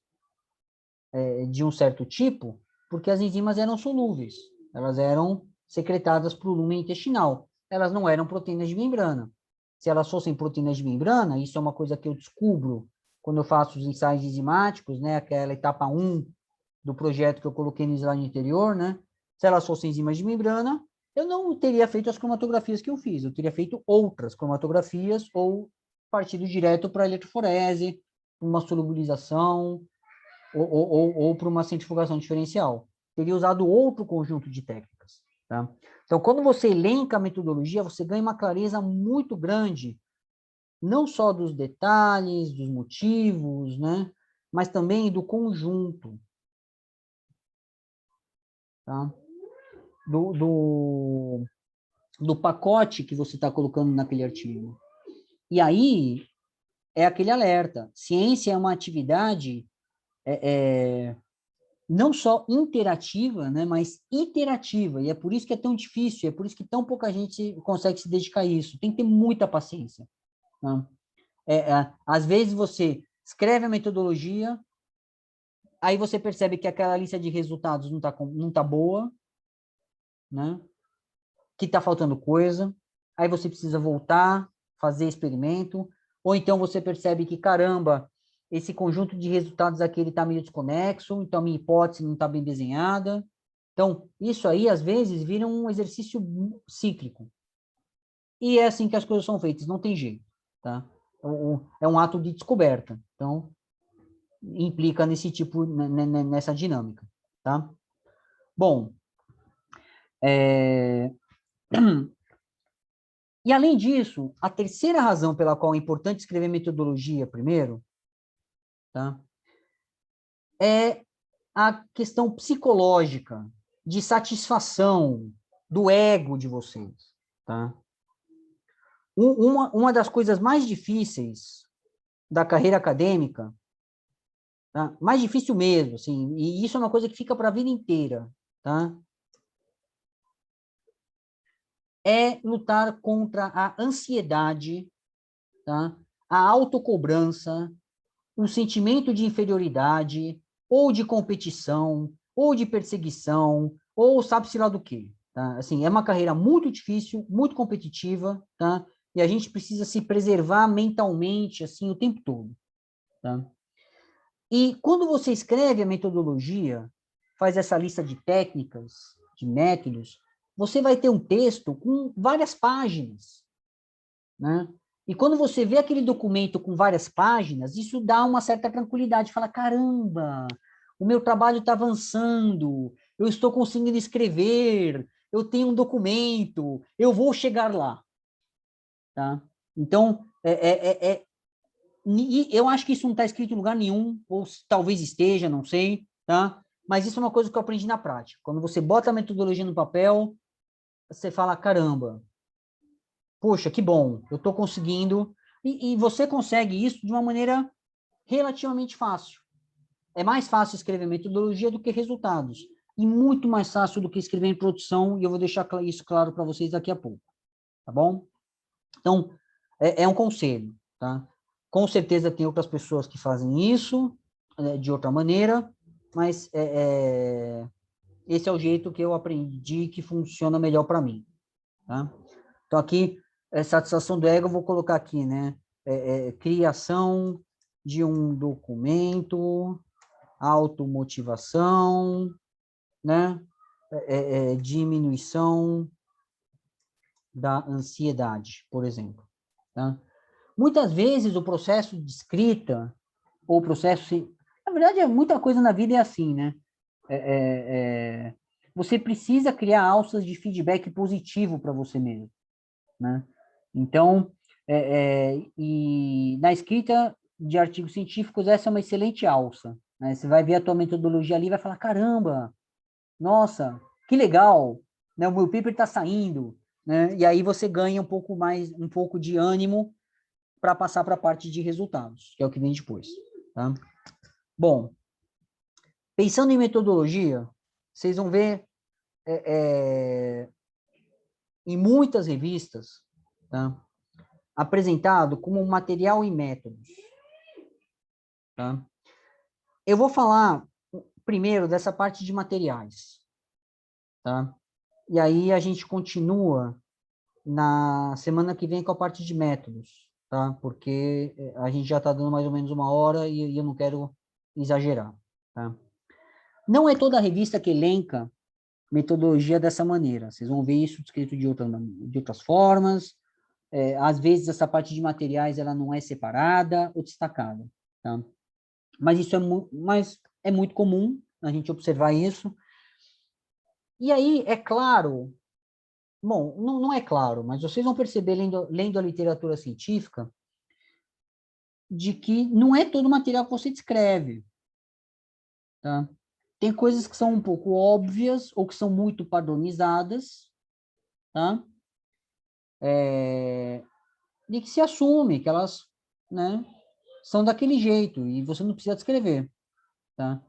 de um certo tipo porque as enzimas eram solúveis. Elas eram secretadas para o lumen intestinal. Elas não eram proteínas de membrana. Se elas fossem proteínas de membrana, isso é uma coisa que eu descubro quando eu faço os ensaios enzimáticos, né, aquela etapa 1 do projeto que eu coloquei no slide anterior, né? Se elas fossem enzimas de membrana, eu não teria feito as cromatografias que eu fiz, eu teria feito outras cromatografias ou partido direto para eletroforese, uma solubilização ou para uma centrifugação diferencial. Teria usado outro conjunto de técnicas. Tá? Então, quando você elenca a metodologia, você ganha uma clareza muito grande, não só dos detalhes, dos motivos, né? Mas também do conjunto. Tá? Do pacote que você está colocando naquele artigo. E aí é aquele alerta. Ciência é uma atividade não só interativa, né, mas iterativa. E é por isso que é tão difícil, é por isso que tão pouca gente consegue se dedicar a isso. Tem que ter muita paciência. Tá? Às vezes você escreve a metodologia, aí você percebe que aquela lista de resultados não tá boa, né? Que está faltando coisa, aí você precisa voltar, fazer experimento, ou então você percebe que, caramba, esse conjunto de resultados aqui está meio desconexo, então minha hipótese não está bem desenhada. Então, isso aí, às vezes, vira um exercício cíclico. E é assim que as coisas são feitas, não tem jeito. Tá? É um ato de descoberta. Então, implica nesse tipo, nessa dinâmica. Tá? Bom, e, além disso, a terceira razão pela qual é importante escrever metodologia primeiro, tá? É a questão psicológica, de satisfação do ego de vocês. Tá? Uma das coisas mais difíceis da carreira acadêmica, tá? Mais difícil mesmo, assim, e isso é uma coisa que fica para a vida inteira, tá? É lutar contra a ansiedade, tá? a autocobrança, um sentimento de inferioridade, ou de competição, ou de perseguição, ou sabe-se lá do quê, tá? Assim, é uma carreira muito difícil, muito competitiva, tá? E a gente precisa se preservar mentalmente, assim, o tempo todo, tá? E quando você escreve a metodologia, faz essa lista de técnicas, de métodos, você vai ter um texto com várias páginas, né? E quando você vê aquele documento com várias páginas, isso dá uma certa tranquilidade. Fala, caramba, o meu trabalho está avançando, eu estou conseguindo escrever, eu tenho um documento, eu vou chegar lá, tá? Então, e eu acho que isso não está escrito em lugar nenhum, ou talvez esteja, não sei, tá? Mas isso é uma coisa que eu aprendi na prática. Quando você bota a metodologia no papel, você fala, caramba, poxa, que bom, eu estou conseguindo, e você consegue isso de uma maneira relativamente fácil. É mais fácil escrever metodologia do que resultados, e muito mais fácil do que escrever em produção, e eu vou deixar isso claro para vocês daqui a pouco, tá bom? Então, é um conselho, tá? Com certeza tem outras pessoas que fazem isso de outra maneira, mas esse é o jeito que eu aprendi que funciona melhor para mim, tá? Então, aqui, satisfação do ego, eu vou colocar aqui, né? Criação de um documento, automotivação, né? Diminuição da ansiedade, por exemplo, tá? Muitas vezes o processo de escrita, ou o processo... Na verdade, muita coisa na vida é assim, né? Você precisa criar alças de feedback positivo para você mesmo, né? Então, e na escrita de artigos científicos, essa é uma excelente alça, né? Você vai ver a tua metodologia ali e vai falar, caramba, nossa, que legal, né? O meu paper está saindo, né? E aí você ganha um pouco de ânimo para passar para a parte de resultados, que é o que vem depois, tá? Bom, pensando em metodologia, vocês vão ver em muitas revistas, tá? Apresentado como material e métodos, tá? Eu vou falar primeiro dessa parte de materiais, tá? E aí a gente continua na semana que vem com a parte de métodos, tá? Porque a gente já está dando mais ou menos uma hora e eu não quero exagerar, tá? Não é toda revista que elenca metodologia dessa maneira. Vocês vão ver isso descrito de outras formas. Às vezes, essa parte de materiais ela não é separada ou destacada, tá? Mas isso é muito comum a gente observar isso. E aí, é claro, bom, não é claro, mas vocês vão perceber, lendo a literatura científica, de que não é todo material que você descreve, tá? Tem coisas que são um pouco óbvias ou que são muito padronizadas, tá? E que se assume que elas, né, são daquele jeito e você não precisa descrever, tá?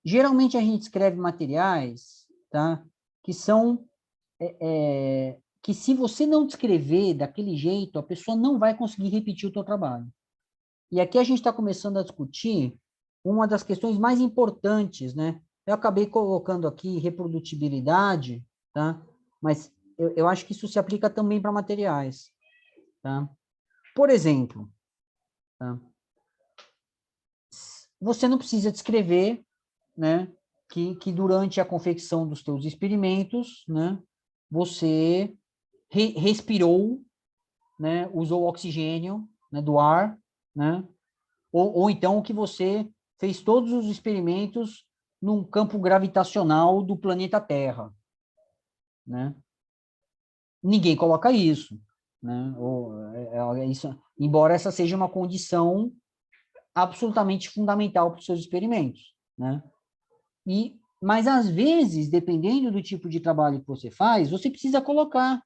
Geralmente a gente escreve materiais, tá, que são que se você não descrever daquele jeito, a pessoa não vai conseguir repetir o teu trabalho. E aqui a gente está começando a discutir uma das questões mais importantes, né? Eu acabei colocando aqui reprodutibilidade, tá? Mas eu acho que isso se aplica também para materiais, tá? Por exemplo, tá? Você não precisa descrever, né, que durante a confecção dos teus experimentos, né, você respirou, né, usou oxigênio, né, do ar, né, ou então que você fez todos os experimentos num campo gravitacional do planeta Terra, né? Ninguém coloca isso, né? Isso, embora essa seja uma condição absolutamente fundamental para os seus experimentos, né? Mas às vezes, dependendo do tipo de trabalho que você faz, você precisa colocar,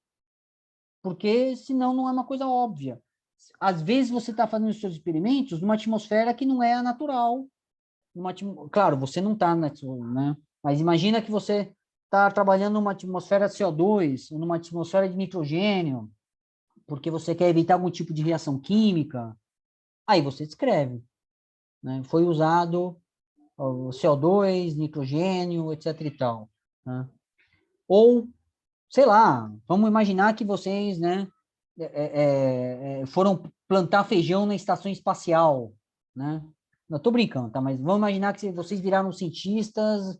porque senão não é uma coisa óbvia. Às vezes você está fazendo os seus experimentos numa atmosfera que não é a natural. Claro, você não está, né? Mas imagina que você está trabalhando numa atmosfera de CO2, ou numa atmosfera de nitrogênio, porque você quer evitar algum tipo de reação química, Aí você descreve, né? Foi usado o CO2, nitrogênio, etc e tal, né? Ou, sei lá, vamos imaginar que vocês, né, foram plantar feijão na estação espacial, né? Não estou brincando, tá? Mas vamos imaginar que vocês viraram cientistas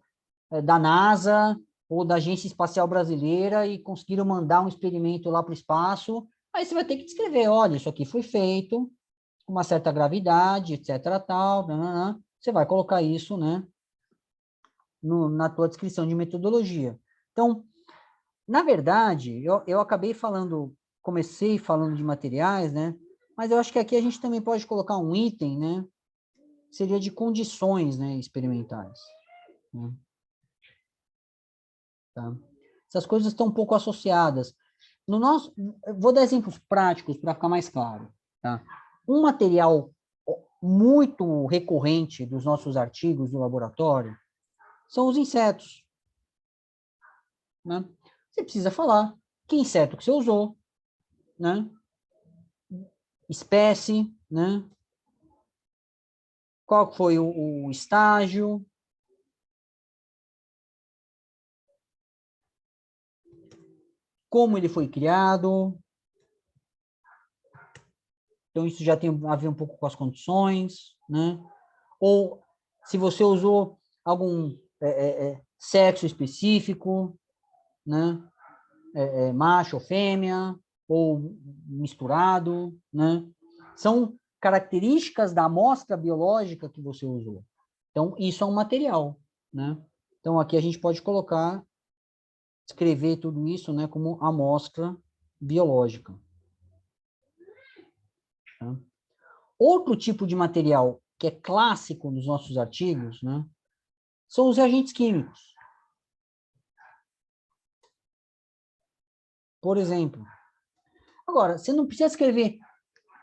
da NASA ou da Agência Espacial Brasileira e conseguiram mandar um experimento lá para o espaço. Aí você vai ter que descrever, olha, isso aqui foi feito com uma certa gravidade, etc, tal, você vai colocar isso, né, na tua descrição de metodologia. Então, na verdade, eu acabei falando, comecei falando de materiais, né, mas eu acho que aqui a gente também pode colocar um item, né, seria de condições, né, experimentais, né? Tá? Essas coisas estão um pouco associadas. No nosso, vou dar exemplos práticos para ficar mais claro. Tá? Um material muito recorrente dos nossos artigos do laboratório são os insetos. Né? Você precisa falar que inseto que você usou, né? Espécie, né? Qual foi o estágio, como ele foi criado. Então, isso já tem a ver um pouco com as condições, né? Ou se você usou algum sexo específico, né? Macho ou fêmea, ou misturado, né? São características da amostra biológica que você usou. Então, isso é um material, né? Então, aqui a gente pode colocar, escrever tudo isso, né, como amostra biológica. Tá? Outro tipo de material que é clássico nos nossos artigos, né, são os reagentes químicos. Por exemplo. Agora, você não precisa escrever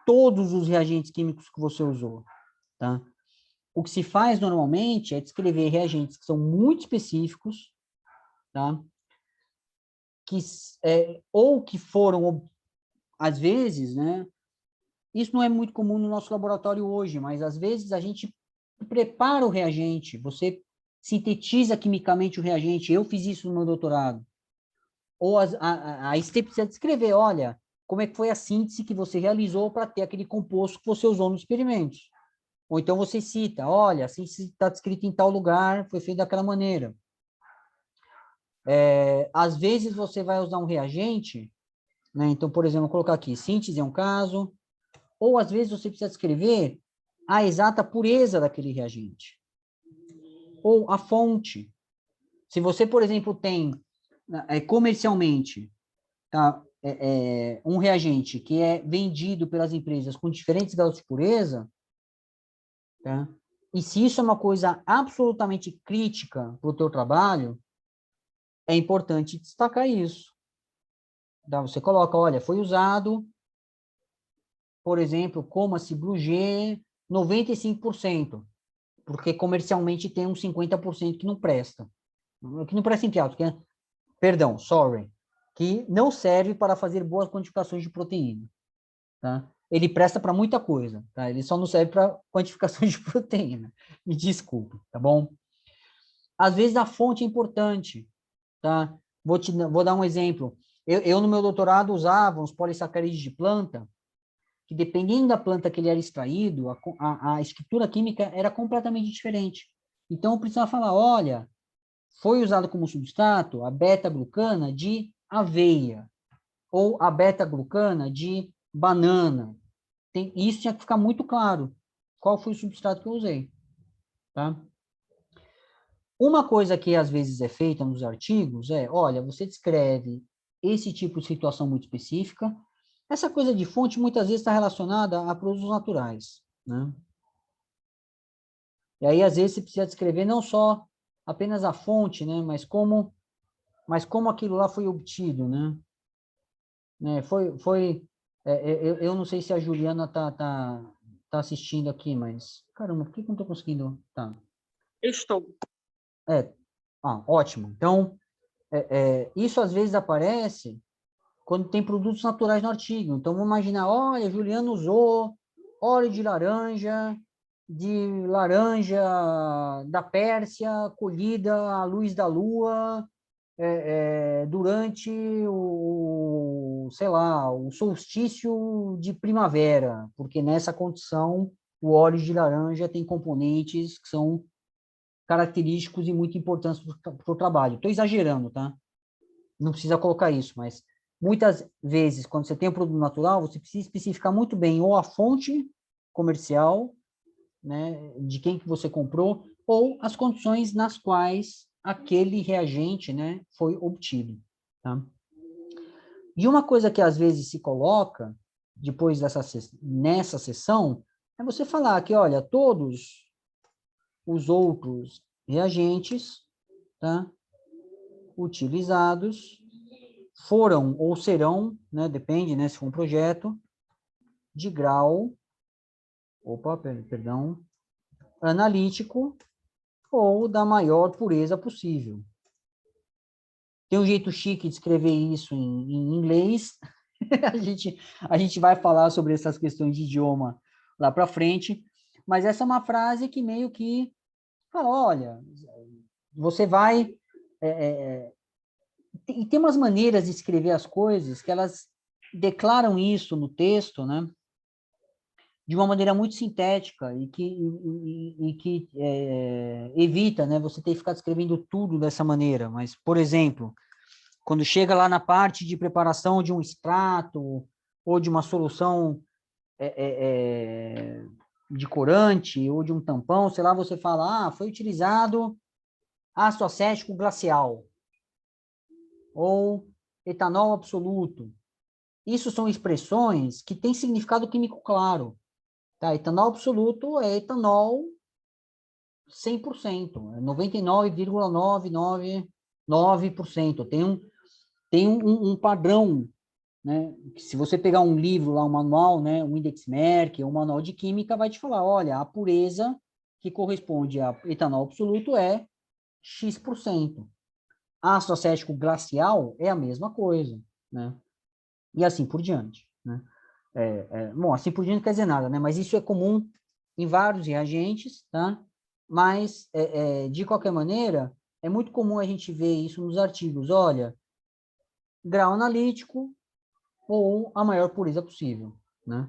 todos os reagentes químicos que você usou, tá? O que se faz normalmente é descrever reagentes que são muito específicos, tá? Que, ou que foram, às vezes, né? Isso não é muito comum no nosso laboratório hoje, mas às vezes a gente prepara o reagente, você sintetiza quimicamente o reagente. Eu fiz isso no meu doutorado. Ou aí você precisa descrever, olha, como é que foi a síntese que você realizou para ter aquele composto que você usou nos experimentos. Ou então você cita, olha, assim está descrito em tal lugar, foi feito daquela maneira. Às vezes você vai usar um reagente, né? Então, por exemplo, vou colocar aqui, síntese é um caso, ou às vezes você precisa descrever a exata pureza daquele reagente. Ou a fonte. Se você, por exemplo, tem comercialmente, tá, um reagente que é vendido pelas empresas com diferentes graus de pureza, tá? E se isso é uma coisa absolutamente crítica para o teu trabalho, é importante destacar isso. Tá? Você coloca, olha, foi usado, por exemplo, coma-se Blue G 95%, porque comercialmente tem uns 50% que não presta. Que não presta entre altos, perdão, sorry, que não serve para fazer boas quantificações de proteína. Tá? Ele presta para muita coisa, tá? Ele só não serve para quantificação de proteína. Me desculpe, tá bom? Às vezes a fonte é importante, tá? Vou dar um exemplo. Eu no meu doutorado usava os polissacarídeos de planta, que dependendo da planta que ele era extraído, a estrutura química era completamente diferente. Então eu precisava falar, olha, foi usado como substrato a beta-glucana de aveia, ou a beta-glucana de banana. Isso tinha que ficar muito claro, qual foi o substrato que eu usei. Tá? Uma coisa que às vezes é feita nos artigos é, olha, você descreve esse tipo de situação muito específica. Essa coisa de fonte muitas vezes está relacionada a produtos naturais, né? E aí, às vezes, você precisa descrever não só apenas a fonte, né? Mas como aquilo lá foi obtido, né? Eu não sei se a Juliana tá assistindo aqui, mas, caramba, por que eu não estou conseguindo? Tá. Eu estou. Ótimo. Então, isso às vezes aparece quando tem produtos naturais no artigo. Então, vamos imaginar, olha, Juliana usou óleo de laranja da Pérsia, colhida à luz da lua, durante sei lá, o solstício de primavera, porque nessa condição o óleo de laranja tem componentes que são característicos e muito importantes para o trabalho. Estou exagerando, tá? Não precisa colocar isso, mas muitas vezes, quando você tem um produto natural, você precisa especificar muito bem ou a fonte comercial, né, de quem que você comprou, ou as condições nas quais aquele reagente, né, foi obtido, tá? E uma coisa que às vezes se coloca, depois nessa sessão, é você falar que, olha, todos os outros reagentes, tá, utilizados foram ou serão, né, depende, né, se for um projeto, de grau, analítico ou da maior pureza possível. Tem um jeito chique de escrever isso em inglês. a gente vai falar sobre essas questões de idioma lá para frente, mas essa é uma frase que meio que fala, olha, você vai... e tem umas maneiras de escrever as coisas que elas declaram isso no texto, né, de uma maneira muito sintética e que evita, né, você ter que ficar escrevendo tudo dessa maneira. Mas, por exemplo, quando chega lá na parte de preparação de um extrato ou de uma solução de corante ou de um tampão, sei lá, você fala, foi utilizado ácido acético glacial ou etanol absoluto. Isso são expressões que têm significado químico claro. Tá? Etanol absoluto é etanol 100%, é 99,999%. Tem um padrão, né? Se você pegar um livro lá, um manual, né, um Index Merck, um manual de química, vai te falar, olha, a pureza que corresponde a etanol absoluto é X%. Ácido acético glacial é a mesma coisa, né? E assim por diante, né? Bom, assim por diante não quer dizer nada, né? Mas isso é comum em vários reagentes, tá? Mas, de qualquer maneira, é muito comum a gente ver isso nos artigos. Olha, grau analítico ou a maior pureza possível, né?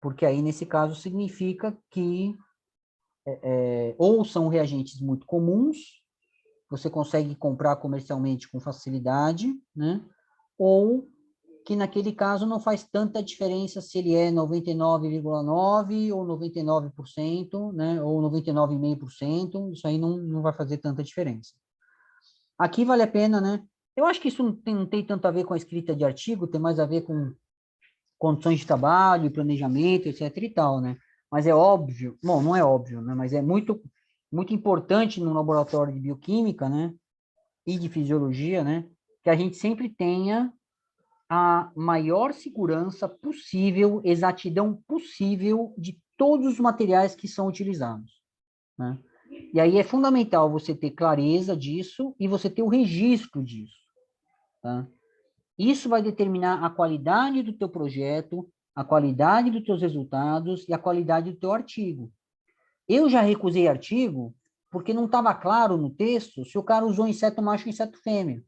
Porque aí, nesse caso, significa que ou são reagentes muito comuns, você consegue comprar comercialmente com facilidade, né? Ou que naquele caso não faz tanta diferença se ele é 99,9% ou 99%, né, ou 99,5%, isso aí não vai fazer tanta diferença. Aqui vale a pena, né? Eu acho que isso não tem tanto a ver com a escrita de artigo, tem mais a ver com condições de trabalho, planejamento, etc e tal, né? Mas é óbvio, bom, não é óbvio, né, mas é muito importante no laboratório de bioquímica, né, e de fisiologia, né, que a gente sempre tenha a maior segurança possível, exatidão possível de todos os materiais que são utilizados, né? E aí é fundamental você ter clareza disso e você ter o registro disso, tá? Isso vai determinar a qualidade do teu projeto, a qualidade dos teus resultados e a qualidade do teu artigo. Eu já recusei artigo porque não estava claro no texto se o cara usou inseto macho ou inseto fêmea.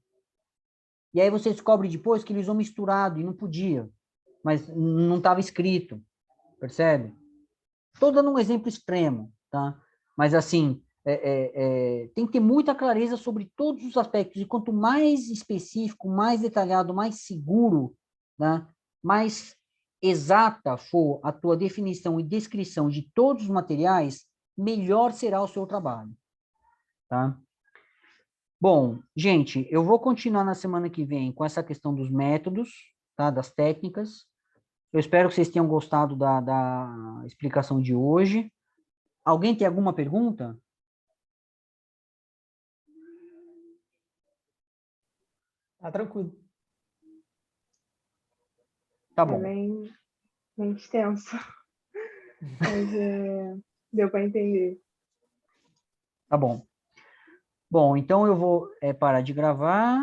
E aí você descobre depois que eles usam misturado e não podia, mas não estava escrito, percebe? Estou dando um exemplo extremo, tá? Mas assim, tem que ter muita clareza sobre todos os aspectos, e quanto mais específico, mais detalhado, mais seguro, né? Mais exata for a tua definição e descrição de todos os materiais, melhor será o seu trabalho, tá? Bom, gente, eu vou continuar na semana que vem com essa questão dos métodos, tá? Das técnicas. Eu espero que vocês tenham gostado da explicação de hoje. Alguém tem alguma pergunta? Tá tranquilo. Tá É bom. bem extenso, mas deu para entender. Tá bom. Bom, então eu vou parar de gravar.